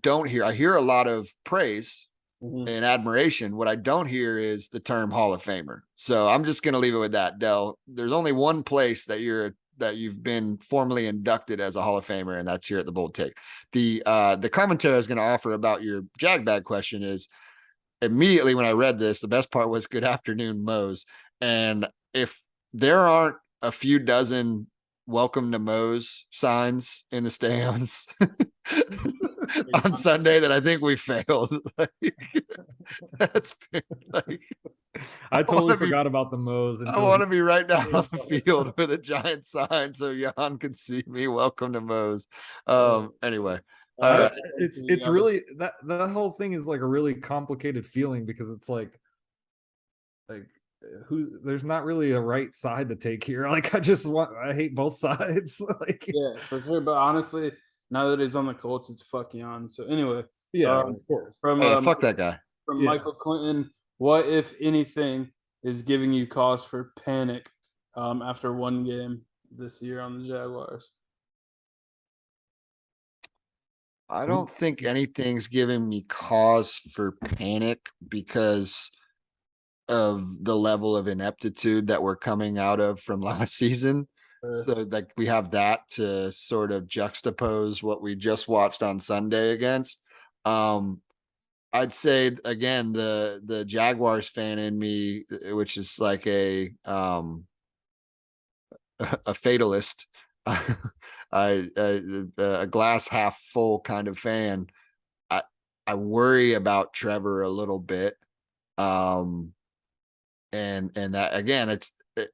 Speaker 2: don't hear, I hear a lot of praise and admiration. What I don't hear is the term Hall of Famer. So I'm just going to leave it with that, Dell. There's only one place that you've been formally inducted as a Hall of Famer, and that's here at the Bold Take. The commentary I was going to offer about your JagBag question is, immediately when I read this, the best part was "Good afternoon, Mose." And if there aren't a few dozen "Welcome to Mose" signs in the stands on Sunday, that I think we failed. That's been like,
Speaker 1: I totally forgot about the Mose.
Speaker 2: I want to be right down on the field with a giant sign so Jan can see me. "Welcome to Mose." Anyway,
Speaker 1: it's really that whole thing is like a really complicated feeling, because it's like there's not really a right side to take here. Like I hate both sides. Like,
Speaker 3: yeah, for sure. But honestly, now that he's on the Colts, it's fuck Jan. So anyway,
Speaker 1: of course.
Speaker 3: From
Speaker 2: fuck that guy.
Speaker 3: From Michael Clinton, what if anything is giving you cause for panic after one game this year on the Jaguars?
Speaker 2: I don't think anything's giving me cause for panic because of the level of ineptitude that we're coming out of from last season. So like we have that to sort of juxtapose what we just watched on Sunday against. I'd say again, the Jaguars fan in me, which is like a fatalist, a glass half full kind of fan. I worry about Trevor a little bit. And that again, it's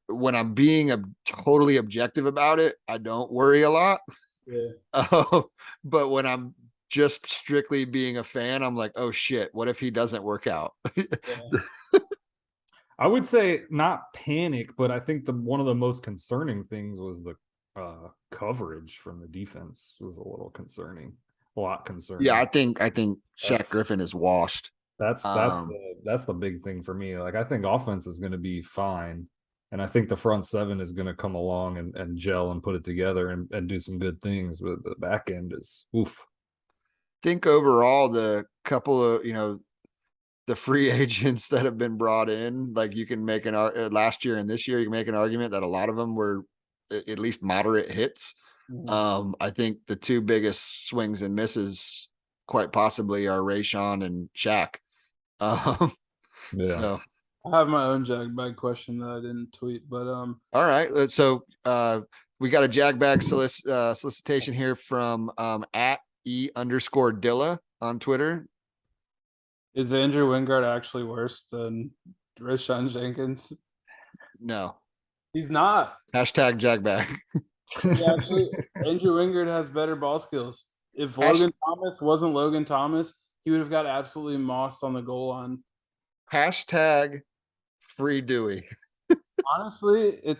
Speaker 2: when I'm being totally objective about it, I don't worry a lot.
Speaker 3: Yeah.
Speaker 2: But when I'm just strictly being a fan, I'm like, oh shit, what if he doesn't work out?
Speaker 1: I would say not panic, but I think one of the most concerning things was the coverage from the defense was a lot concerning.
Speaker 2: Yeah, I think Shaq Griffin is washed.
Speaker 1: That's
Speaker 2: Um,
Speaker 1: that's the big thing for me. Like I think offense is going to be fine, and I think the front seven is going to come along and gel and put it together and do some good things. But the back end is oof.
Speaker 2: think overall the couple of the free agents that have been brought in, like you can make last year and this year, you can make an argument that a lot of them were at least moderate hits. I think the two biggest swings and misses, quite possibly, are Rayshawn and Shaq. Um,
Speaker 1: Yeah,
Speaker 2: so
Speaker 3: I have my own JagBag question that I didn't tweet, but
Speaker 2: all right, so we got a JagBag solicitation here from at @E_Dilla on Twitter.
Speaker 3: is Andrew Wingard actually worse than Rashawn Jenkins?
Speaker 2: No,
Speaker 3: He's not.
Speaker 2: hashtag JagBag.
Speaker 3: Actually, Andrew Wingard has better ball skills. If
Speaker 2: Hash-
Speaker 3: Logan Thomas wasn't Logan Thomas, he would have got absolutely mossed on the goal line.
Speaker 2: Hashtag free Dewey.
Speaker 3: Honestly, the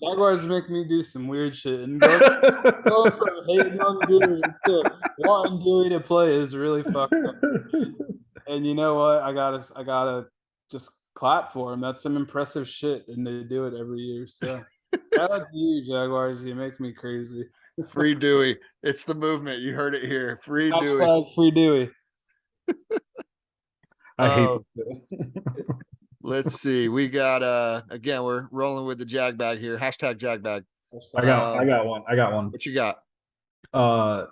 Speaker 3: Jaguars make me do some weird shit, and go from hating on Dewey to wanting Dewey to play is really fucked up. And you know what? I gotta just clap for him. That's some impressive shit, and they do it every year. So shout out to you, Jaguars. You make me crazy.
Speaker 2: Free Dewey. It's the movement. You heard it here. Free Dewey.
Speaker 3: Hashtag free Dewey.
Speaker 1: I hate.
Speaker 2: Let's see. We got again, we're rolling with the JagBag here. Hashtag JagBag.
Speaker 1: I got one. I got one.
Speaker 2: What you got?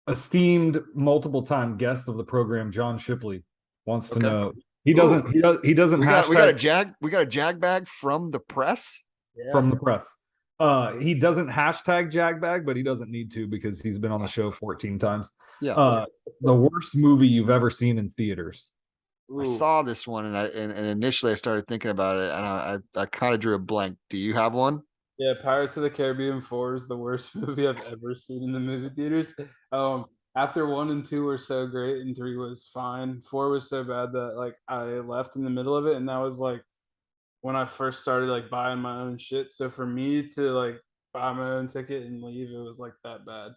Speaker 1: Esteemed multiple time guest of the program, John Shipley, wants to
Speaker 2: Okay.
Speaker 1: know. He doesn't. He doesn't.
Speaker 2: We got a
Speaker 1: hashtag
Speaker 2: JagBag from the press.
Speaker 1: from the press. He doesn't hashtag JagBag, but he doesn't need to because he's been on the show 14 times.
Speaker 2: Yeah.
Speaker 1: The worst movie you've ever seen in theaters.
Speaker 2: I saw this one and initially I started thinking about it and I kind of drew a blank. Do you have one?
Speaker 3: Yeah, Pirates of the Caribbean 4 is the worst movie I've ever seen in the movie theaters. After 1 and 2 were so great and 3 was fine, 4 was so bad that like I left in the middle of it, and that was like when I first started like buying my own shit. So for me to like buy my own ticket and leave, it was like that bad.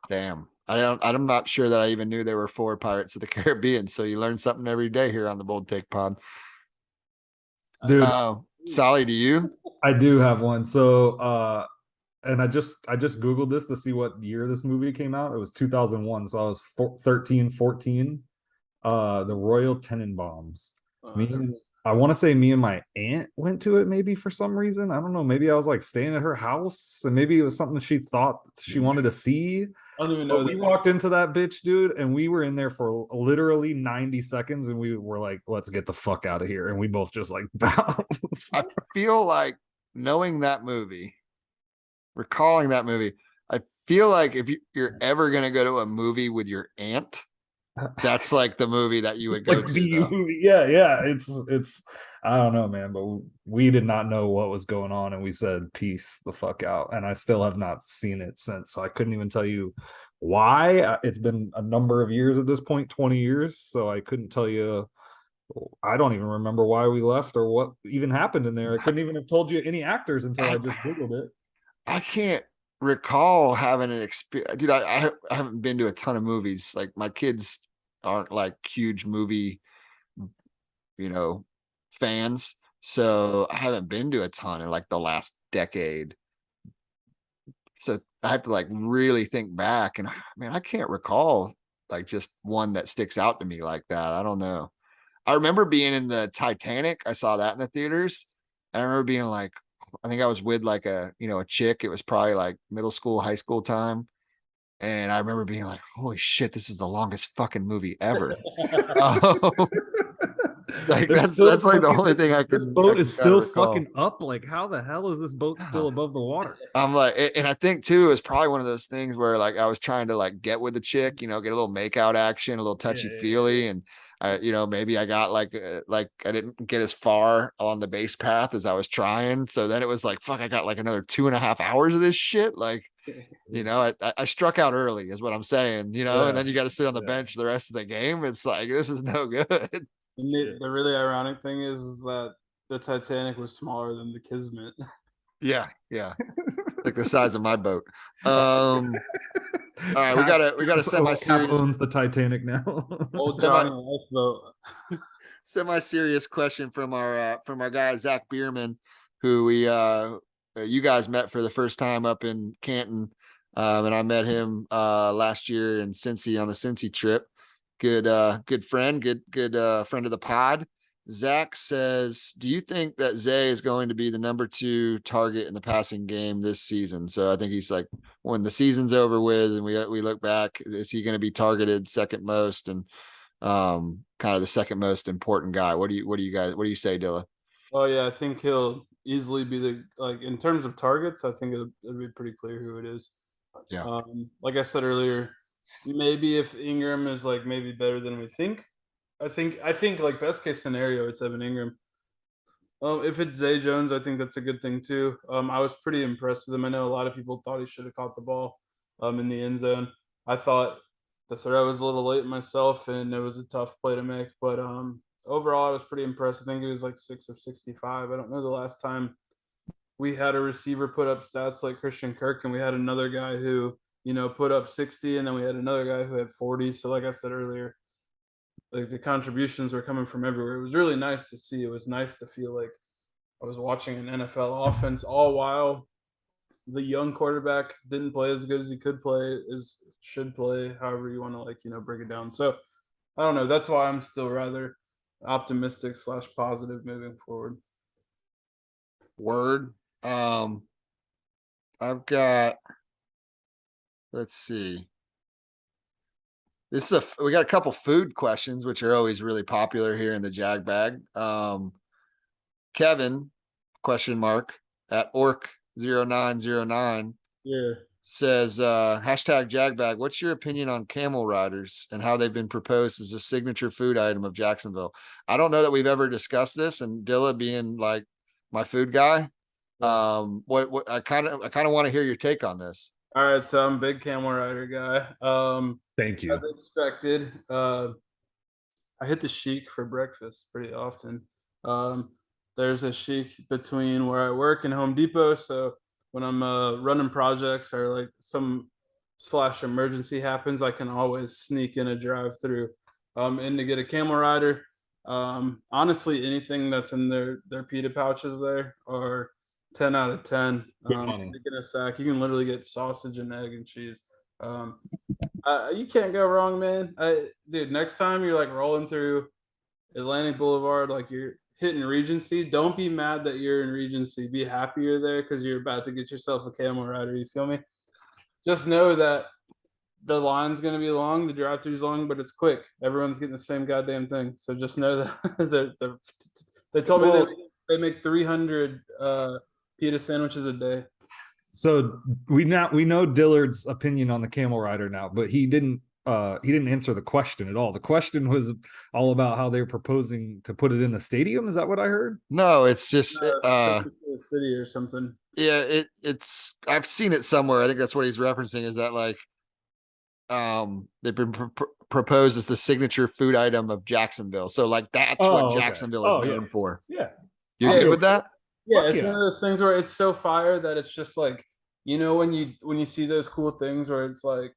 Speaker 2: Damn. I'm not sure that I even knew there were 4 Pirates of the Caribbean. So you learn something every day here on the Bold Take Pod.
Speaker 1: Dude,
Speaker 2: Sally, do you?
Speaker 1: I do have one. So and I just Googled this to see what year this movie came out. It was 2001. So I was 13, 14. The Royal Tenenbaums. I want to say me and my aunt went to it maybe for some reason. I don't know. Maybe I was like staying at her house and maybe it was something she thought she wanted to see.
Speaker 3: I don't even know.
Speaker 1: We walked into that bitch, dude, and we were in there for literally 90 seconds and we were like, let's get the fuck out of here. And we both just like bounced.
Speaker 2: I feel like knowing that movie, recalling that movie, I feel like if you're ever going to go to a movie with your aunt, that's like the movie that you would go to.
Speaker 1: Yeah. It's I don't know, man, but we did not know what was going on, and we said peace the fuck out. And I still have not seen it since, so I couldn't even tell you why. It's been a number of years at this point, 20 years, so I couldn't tell you. I don't even remember why we left or what even happened in there. I couldn't even have told you any actors until I just Googled it.
Speaker 2: I can't recall having an experience. Dude, I haven't been to a ton of movies. Like my kids aren't like huge movie, fans. So I haven't been to a ton in like the last decade. So I have to like really think back, and man, I can't recall like just one that sticks out to me like that. I don't know. I remember being in the Titanic. I saw that in the theaters. I remember being like, I think I was with like a chick. It was probably like middle school, high school time. And I remember being like, holy shit, this is the longest fucking movie ever. Like that's like the only thing I can.
Speaker 1: This boat is still fucking up. Like, how the hell is this boat still above the water?
Speaker 2: I'm like, and I think too, it's probably one of those things where like I was trying to like get with the chick, get a little makeout action, a little touchy feely, and maybe I got like I didn't get as far on the base path as I was trying. So then it was like, fuck, I got like another 2.5 hours of this shit. Like, I struck out early is what I'm saying, and then you got to sit on the bench the rest of the game. It's like, this is no good.
Speaker 3: And the really ironic thing is that the Titanic was smaller than the Kismet.
Speaker 2: Yeah, like the size of my boat. All right, we got a
Speaker 1: Cap
Speaker 2: semi-serious
Speaker 1: owns the Titanic now.
Speaker 3: Old
Speaker 2: Semi-
Speaker 3: Johnny lifeboat.
Speaker 2: semi-serious question from our guy Zach Bierman, who you guys met for the first time up in Canton, and I met him last year in Cincy on the Cincy trip. Good friend, good friend of the pod. Zach says, do you think that Zay is going to be the number 2 target in the passing game this season? So I think he's like, when the season's over with and we look back, is he going to be targeted second most and kind of the second most important guy? What do you say, Dilla?
Speaker 3: Oh yeah, I think he'll easily be in terms of targets. I think it'll be pretty clear who it is.
Speaker 2: Yeah.
Speaker 3: Like I said earlier, maybe if Ingram is like maybe better than we think, I think like best case scenario it's Evan Ingram. If it's Zay Jones, I think that's a good thing too. I was pretty impressed with him. I know a lot of people thought he should have caught the ball in the end zone. I thought the throw was a little late myself, and it was a tough play to make. But overall, I was pretty impressed. I think he was like 6 of 65. I don't know the last time we had a receiver put up stats like Christian Kirk, and we had another guy who put up 60, and then we had another guy who had 40. So like I said earlier, like the contributions were coming from everywhere. It was really nice to see. It was nice to feel like I was watching an NFL offense all while the young quarterback didn't play as good as he could play, should play, however you want to break it down. So I don't know. That's why I'm still rather optimistic / positive moving forward.
Speaker 2: Word. I've got, let's see. We got a couple food questions, which are always really popular here in the JagBag. Kevin, question mark, at orc0909
Speaker 3: Yeah.
Speaker 2: says, hashtag JagBag, what's your opinion on camel riders and how they've been proposed as a signature food item of Jacksonville? I don't know that we've ever discussed this, and Dilla being like my food guy, what I kind of want to hear your take on this.
Speaker 3: All right, so I'm a big camel rider guy.
Speaker 1: Thank you.
Speaker 3: As expected, I hit the Chic for breakfast pretty often. There's a Chic between where I work and Home Depot, so when I'm running projects or like some / emergency happens, I can always sneak in a drive-through in to get a camel rider. Honestly, anything that's in their pita pouches there are 10 out of 10. Speaking of sack, you can literally get sausage and egg and cheese. You can't go wrong, man. Dude, next time you're like rolling through Atlantic Boulevard, like you're hitting Regency, don't be mad that you're in Regency. Be happy you're there because you're about to get yourself a camel rider. You feel me? Just know that the line's going to be long, the drive-thru's long, but it's quick. Everyone's getting the same goddamn thing. So just know that they told me they make 300 pita sandwiches a day.
Speaker 1: So we know Dillard's opinion on the camel rider now, but he didn't answer the question at all. The question was all about how they're proposing to put it in the stadium. Is that what I heard?
Speaker 2: No, it's just
Speaker 3: the city or something.
Speaker 2: Yeah, it's I've seen it somewhere. I think that's what he's referencing, is that like they've been proposed as the signature food item of Jacksonville. So like that's what Jacksonville is known for.
Speaker 1: Yeah.
Speaker 2: You good with that?
Speaker 3: Yeah, it's one of those things where it's so fire that it's just like, when you see those cool things where it's like,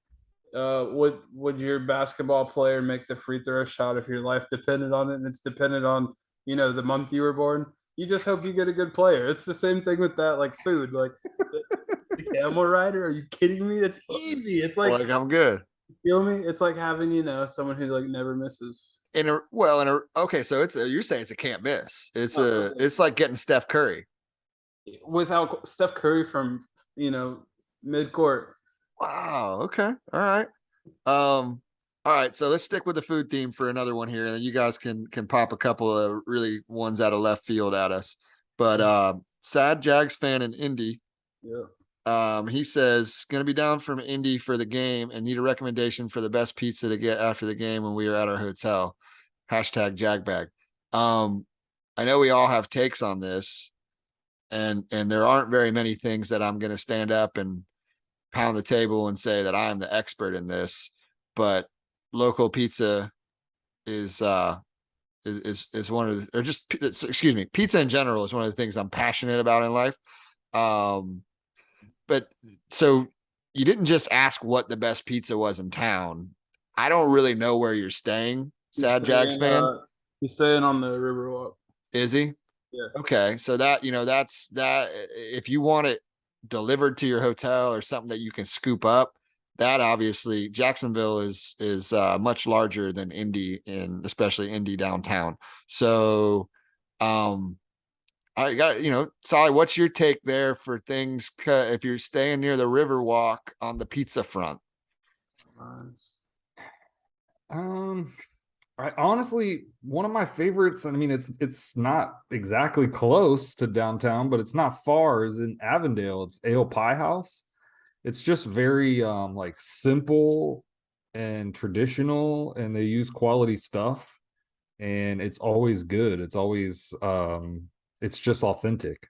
Speaker 3: would your basketball player make the free throw shot if your life depended on it, and it's dependent on the month you were born? You just hope you get a good player. It's the same thing with that, like food, like the camel rider. Are you kidding me? It's easy. It's like
Speaker 2: I'm good.
Speaker 3: You feel me? It's like having someone who like never misses.
Speaker 2: Okay, so you're saying it's a can't miss. It's like getting Steph Curry
Speaker 3: without Steph Curry from mid court.
Speaker 2: Wow. Okay. All right. All right. So let's stick with the food theme for another one here, and then you guys can pop a couple of really ones out of left field at us. But sad Jags fan in Indy.
Speaker 3: Yeah.
Speaker 2: He says gonna be down from Indy for the game and need a recommendation for the best pizza to get after the game when we are at our hotel. Hashtag JagBag. I know we all have takes on this, and there aren't very many things that I'm gonna stand up and pound the table and say that I am the expert in this, but local pizza is one of the, or just excuse me, pizza in general is one of the things I'm passionate about in life. But so you didn't just ask what the best pizza was in town. I don't really know where you're staying, sad Jags fan.
Speaker 3: He's staying on the Riverwalk.
Speaker 2: Is he?
Speaker 3: Yeah.
Speaker 2: Okay. So that, that's that. If you want it delivered to your hotel or something that you can scoop up, that obviously Jacksonville is much larger than Indy, and especially Indy downtown. So, I got, Solly, what's your take there for things if you're staying near the Riverwalk on the pizza front?
Speaker 1: I honestly, one of my favorites, I mean, it's not exactly close to downtown, but it's not far, is in Avondale. It's Ale Pie House. It's just very like simple and traditional, and they use quality stuff, and it's always good. It's always it's just authentic.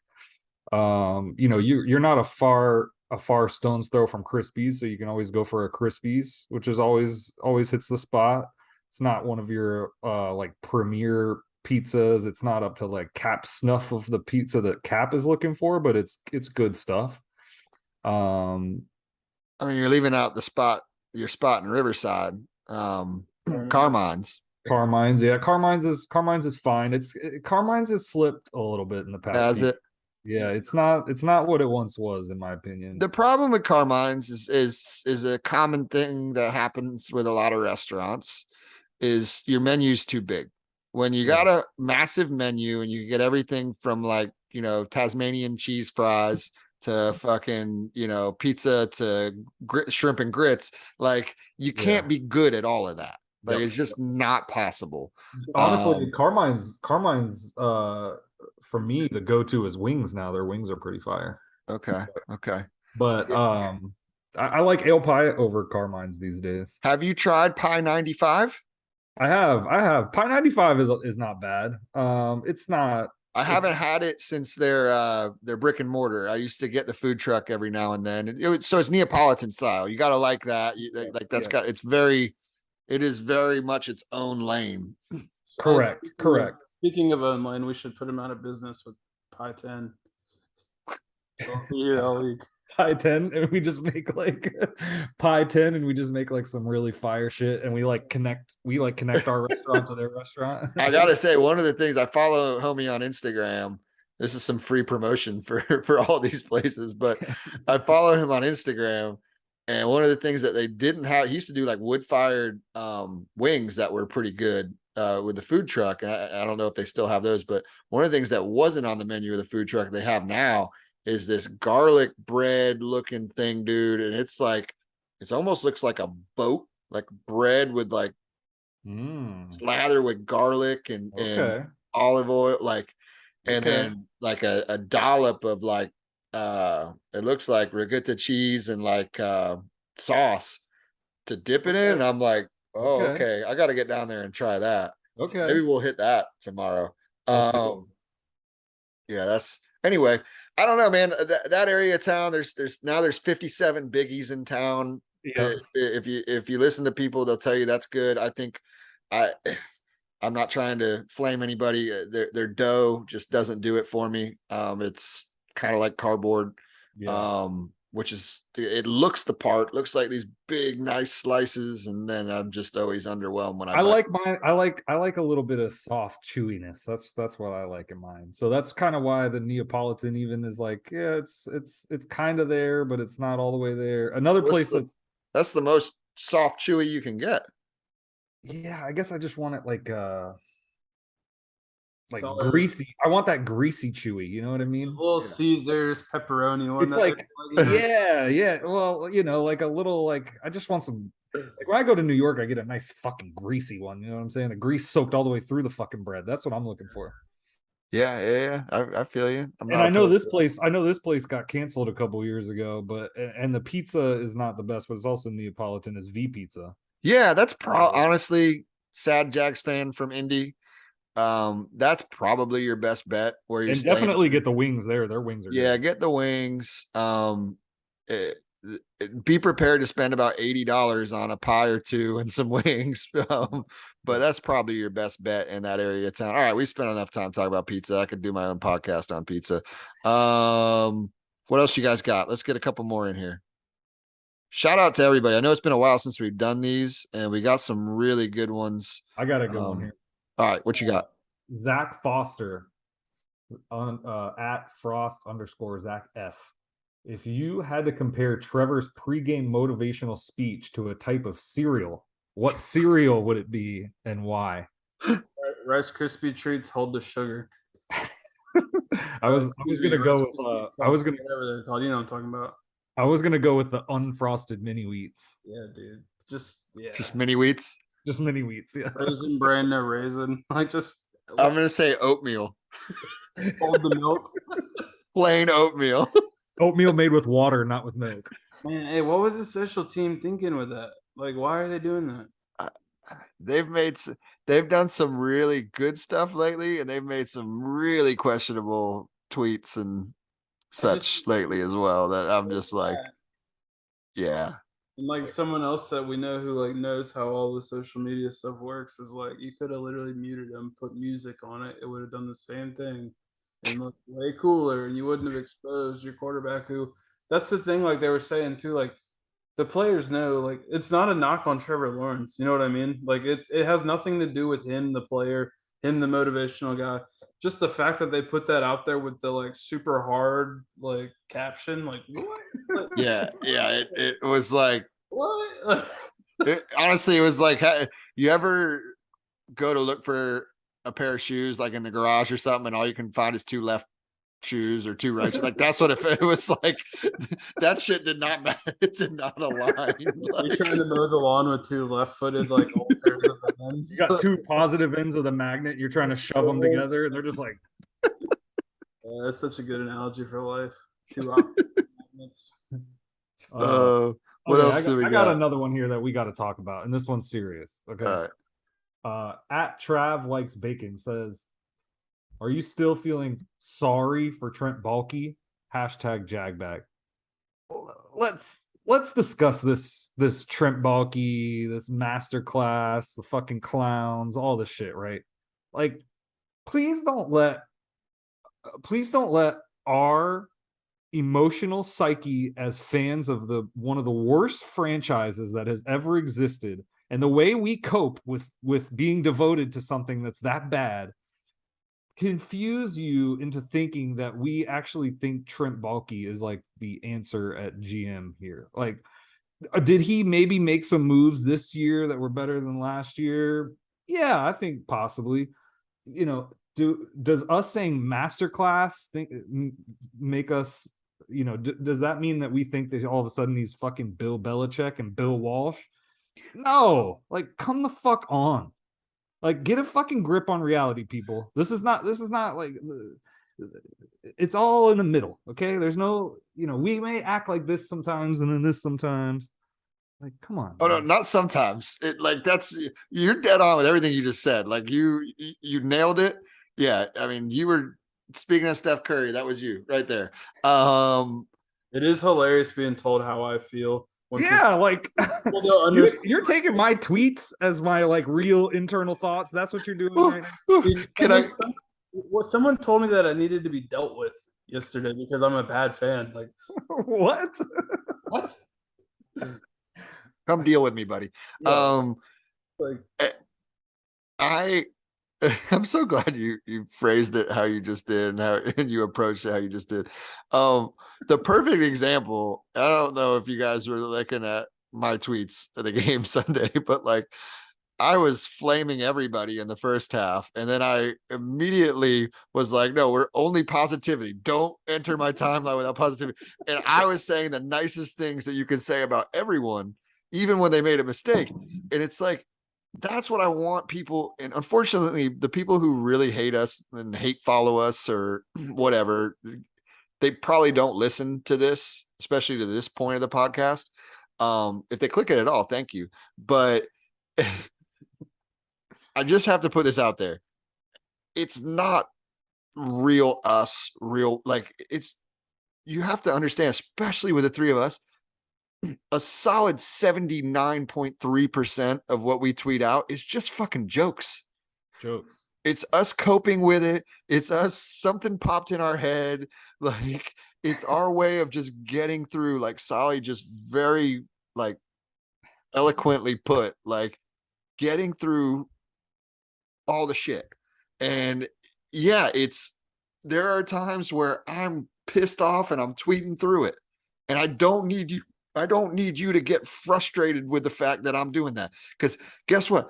Speaker 1: You're not a far stone's throw from Crispies, so you can always go for a Crispies, which is always hits the spot. It's not one of your like premier pizzas. It's not up to like Cap snuff of the pizza that Cap is looking for, but it's good stuff.
Speaker 2: I mean, you're leaving out your spot in Riverside. Carmine's.
Speaker 1: Yeah. Carmine's is fine. Carmine's has slipped a little bit in the past.
Speaker 2: Has it?
Speaker 1: Yeah, it's not what it once was, in my opinion.
Speaker 2: The problem with Carmine's is a common thing that happens with a lot of restaurants, is your menu's too big. When you got a massive menu and you get everything from like, Tasmanian cheese fries to fucking, pizza to shrimp and grits, like you can't be good at all of that. Like it's just not possible.
Speaker 1: Honestly, Carmine's for me, the go-to is wings now. Their wings are pretty fire.
Speaker 2: Okay.
Speaker 1: But I like Ale Pie over Carmine's these days.
Speaker 2: Have you tried Pie 95?
Speaker 1: I have. Pie 95 is not bad. It's not.
Speaker 2: I haven't had it since their brick and mortar. I used to get the food truck every now and then. So it's Neapolitan style. You got to like that. It is very much its own lane.
Speaker 1: Correct.
Speaker 3: Speaking of own lane, we should put him out of business with Pie 10. Here all week.
Speaker 1: Pie 10, and we just make like Pie 10, and we just make like some really fire shit, and we connect our restaurant to their restaurant.
Speaker 2: I gotta say, one of the things, I follow homie on Instagram. This is some free promotion for all these places, but I follow him on Instagram. And one of the things that they didn't have, he used to do like wood-fired wings that were pretty good with the food truck. And I don't know if they still have those, but one of the things that wasn't on the menu of the food truck they have now is this garlic bread looking thing, dude. And it's like, it almost looks like a boat, like bread with like slather with garlic and olive oil, like, and then like a dollop of like, it looks like ricotta cheese and like sauce to dip it in. And I'm like, okay, I got to get down there and try that.
Speaker 1: Okay,
Speaker 2: so maybe we'll hit that tomorrow. Anyway, I don't know, man. That area of town, there's 57 biggies in town. Yeah. If you listen to people, they'll tell you that's good. I think I'm not trying to flame anybody. Their dough just doesn't do it for me. It's kind of like cardboard, which is, it looks the part, looks like these big nice slices, and then I'm just always underwhelmed when I
Speaker 1: like mine. I like a little bit of soft chewiness. That's what I like in mine. So that's kind of why the Neapolitan even is like, it's kind of there, but it's not all the way there. Another place
Speaker 2: that's the most soft chewy you can get.
Speaker 1: Yeah, I guess I just want it like greasy. I want that greasy chewy. You know what I mean?
Speaker 3: Little Caesar's pepperoni one.
Speaker 1: It's like, yeah. Well, like a little, like, I just want some. Like when I go to New York, I get a nice fucking greasy one. You know what I'm saying? The grease soaked all the way through the fucking bread. That's what I'm looking for.
Speaker 2: Yeah. I feel you.
Speaker 1: I know this place got canceled a couple years ago, but and the pizza is not the best, but it's also Neapolitan. Is V Pizza.
Speaker 2: Yeah, that's honestly, sad Jags fan from Indy. That's probably your best bet where you're staying.
Speaker 1: Definitely get the wings there. Their wings are good.
Speaker 2: Get the wings. Be prepared to spend about $80 on a pie or two and some wings. But that's probably your best bet in that area of town. All right, we spent enough time talking about pizza. I could do my own podcast on pizza. What else you guys got? Let's get a couple more in here. Shout out to everybody. I know it's been a while since we've done these, and we got some really good ones.
Speaker 1: I got a good one here.
Speaker 2: All right, what you got?
Speaker 1: Zach Foster on at Frost_Zach F. If you had to compare Trevor's pregame motivational speech to a type of cereal, what cereal would it be and why?
Speaker 3: Rice Krispie treats hold the sugar.
Speaker 1: I was gonna go with
Speaker 3: whatever they're called. You know what I'm talking about.
Speaker 1: I was gonna go with the unfrosted mini wheats.
Speaker 3: Yeah, dude. Just
Speaker 2: mini wheats.
Speaker 1: Just mini wheats. Yeah.
Speaker 3: Raisin bran, no raisin.
Speaker 2: I'm gonna say oatmeal.
Speaker 3: Hold the milk.
Speaker 2: Plain oatmeal.
Speaker 1: Oatmeal made with water, not with milk.
Speaker 3: Man, hey, what was the social team thinking with that? Like, why are they doing that?
Speaker 2: They've done some really good stuff lately, and they've made some really questionable tweets and such lately as well. That I'm just like, yeah.
Speaker 3: And like someone else that we know who like knows how all the social media stuff works was like, you could have literally muted them, put music on it, it would have done the same thing and looked way cooler, and you wouldn't have exposed your quarterback. Who, that's the thing, like they were saying too, like the players know, like it's not a knock on Trevor Lawrence, you know what I mean? Like it has nothing to do with him, the player, him, the motivational guy. Just the fact that they put that out there with the like super hard like caption, like what?
Speaker 2: Yeah, it was like
Speaker 3: what?
Speaker 2: Honestly, it was like, you ever go to look for a pair of shoes like in the garage or something, and all you can find is two left shoes or two right? Like that's what it was like. That shit did not matter. It did not align. Like,
Speaker 3: you're trying to mow the lawn with two left-footed like old pairs of ends.
Speaker 1: You got two positive ends of the magnet. You're trying to shove them together, and they're just like.
Speaker 3: That's such a good analogy for life. Two opposite magnets.
Speaker 2: What else do we got?
Speaker 1: I got another one here that we got to talk about, and this one's serious. Okay.
Speaker 2: All
Speaker 1: right. At Trav Likes Bacon says, "Are you still feeling sorry for Trent Baalke? #JagBag." Let's discuss this Trent Baalke, this masterclass, the fucking clowns, all this shit, right? Like, please don't let our emotional psyche as fans of one of the worst franchises that has ever existed, and the way we cope with being devoted to something that's that bad, confuse you into thinking that we actually think Trent Baalke is like the answer at GM here. Like, did he maybe make some moves this year that were better than last year? Yeah, I think possibly. You know, does us saying masterclass make us, you know, does that mean that we think that all of a sudden he's fucking Bill Belichick and Bill Walsh? No, like, come the fuck on. Like, get a fucking grip on reality, people. This is not like, it's all in the middle. Okay. There's no, you know, we may act like this sometimes and then this sometimes. Like, come on.
Speaker 2: Oh, man. No, not sometimes. You're dead on with everything you just said. Like you nailed it. Yeah. I mean, you were speaking of Steph Curry. That was you right there.
Speaker 3: It is hilarious being told how I feel.
Speaker 1: Yeah, like you're taking my tweets as my like real internal thoughts. That's what you're doing right
Speaker 3: now. Someone told me that I needed to be dealt with yesterday because I'm a bad fan. Like,
Speaker 1: what?
Speaker 3: What?
Speaker 2: Come deal with me, buddy. Yeah. I'm so glad you phrased it how you just did, and you approached it how you just did. The perfect example, I don't know if you guys were looking at my tweets of the game Sunday, but like I was flaming everybody in the first half, and then I immediately was like, no, we're only positivity. Don't enter my timeline without positivity. And I was saying the nicest things that you can say about everyone, even when they made a mistake. And it's like, that's what I want people. And unfortunately, the people who really hate us and follow us or whatever, they probably don't listen to this, especially to this point of the podcast. If they click it at all, thank you. But I just have to put this out there. It's not real us, like you have to understand, especially with the three of us, a solid 79.3% of what we tweet out is just fucking jokes. it's us coping with it. It's us, something popped in our head. Like, it's our way of just getting through, like Solly just very like eloquently put, like getting through all the shit. And yeah, there are times where I'm pissed off and I'm tweeting through it. And I don't need you to get frustrated with the fact that I'm doing that. Because guess what?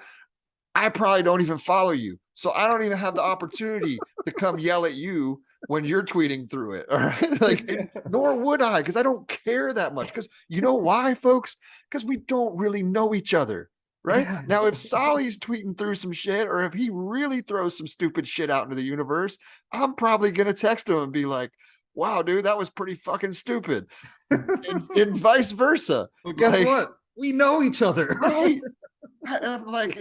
Speaker 2: I probably don't even follow you. So I don't even have the opportunity to come yell at you when you're tweeting through it. All right. Like, nor would I, because I don't care that much. Because you know why, folks? Because we don't really know each other. Right
Speaker 1: Yeah.
Speaker 2: now, if Solly's tweeting through some shit, or if he really throws some stupid shit out into the universe, I'm probably going to text him and be like, wow, dude, that was pretty fucking stupid. And vice versa.
Speaker 1: But guess
Speaker 2: Like,
Speaker 1: what? We know each other.
Speaker 2: right. I'm like,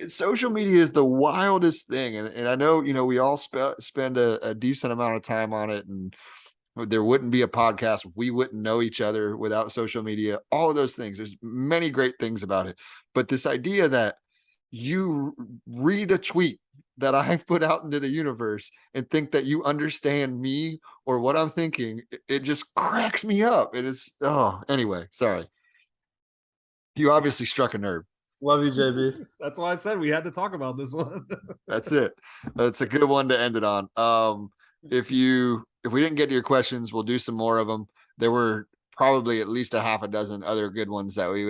Speaker 2: social media is the wildest thing. And I know, we all spend a decent amount of time on it, and there wouldn't be a podcast. We wouldn't know each other without social media, all of those things. There's many great things about it. But this idea that you read a tweet that I've put out into the universe and think that you understand me or what I'm thinking, it just cracks me up. It is, anyway, sorry. You obviously struck a nerve.
Speaker 3: Love you, JB.
Speaker 1: That's why I said we had to talk about this one.
Speaker 2: That's it. That's a good one to end it on. If we didn't get to your questions, we'll do some more of them. There were probably at least a half a dozen other good ones that we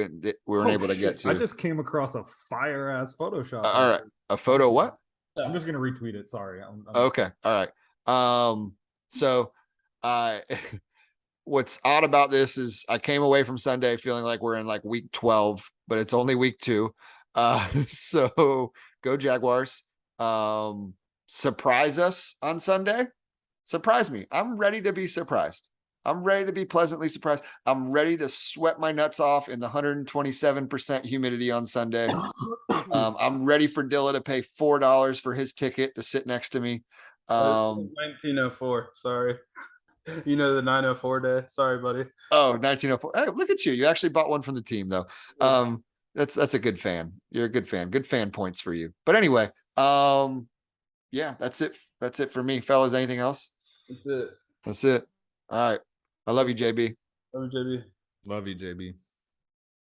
Speaker 2: weren't able to get to.
Speaker 1: I just came across a fire ass Photoshop.
Speaker 2: All right. A photo what?
Speaker 1: I'm just gonna retweet it. Sorry.
Speaker 2: Okay. All right. So what's odd about this is I came away from Sunday feeling like we're in like week 12, but it's only week 2. So go Jaguars. Surprise us on Sunday. Surprise me. I'm ready to be surprised. I'm ready to be pleasantly surprised. I'm ready to sweat my nuts off in the 127% humidity on Sunday. I'm ready for Dilla to pay $4 for his ticket to sit next to me.
Speaker 3: 1904. Sorry. You know, the 904 day. Sorry, buddy.
Speaker 2: Oh, 1904. Hey, look at you. You actually bought one from the team, though. That's a good fan. You're a good fan. Good fan points for you. But anyway, yeah, that's it. That's it for me. Fellas, anything else?
Speaker 3: That's it.
Speaker 2: That's it. All right. I love you, JB.
Speaker 3: Love you, JB.
Speaker 1: Love you, JB.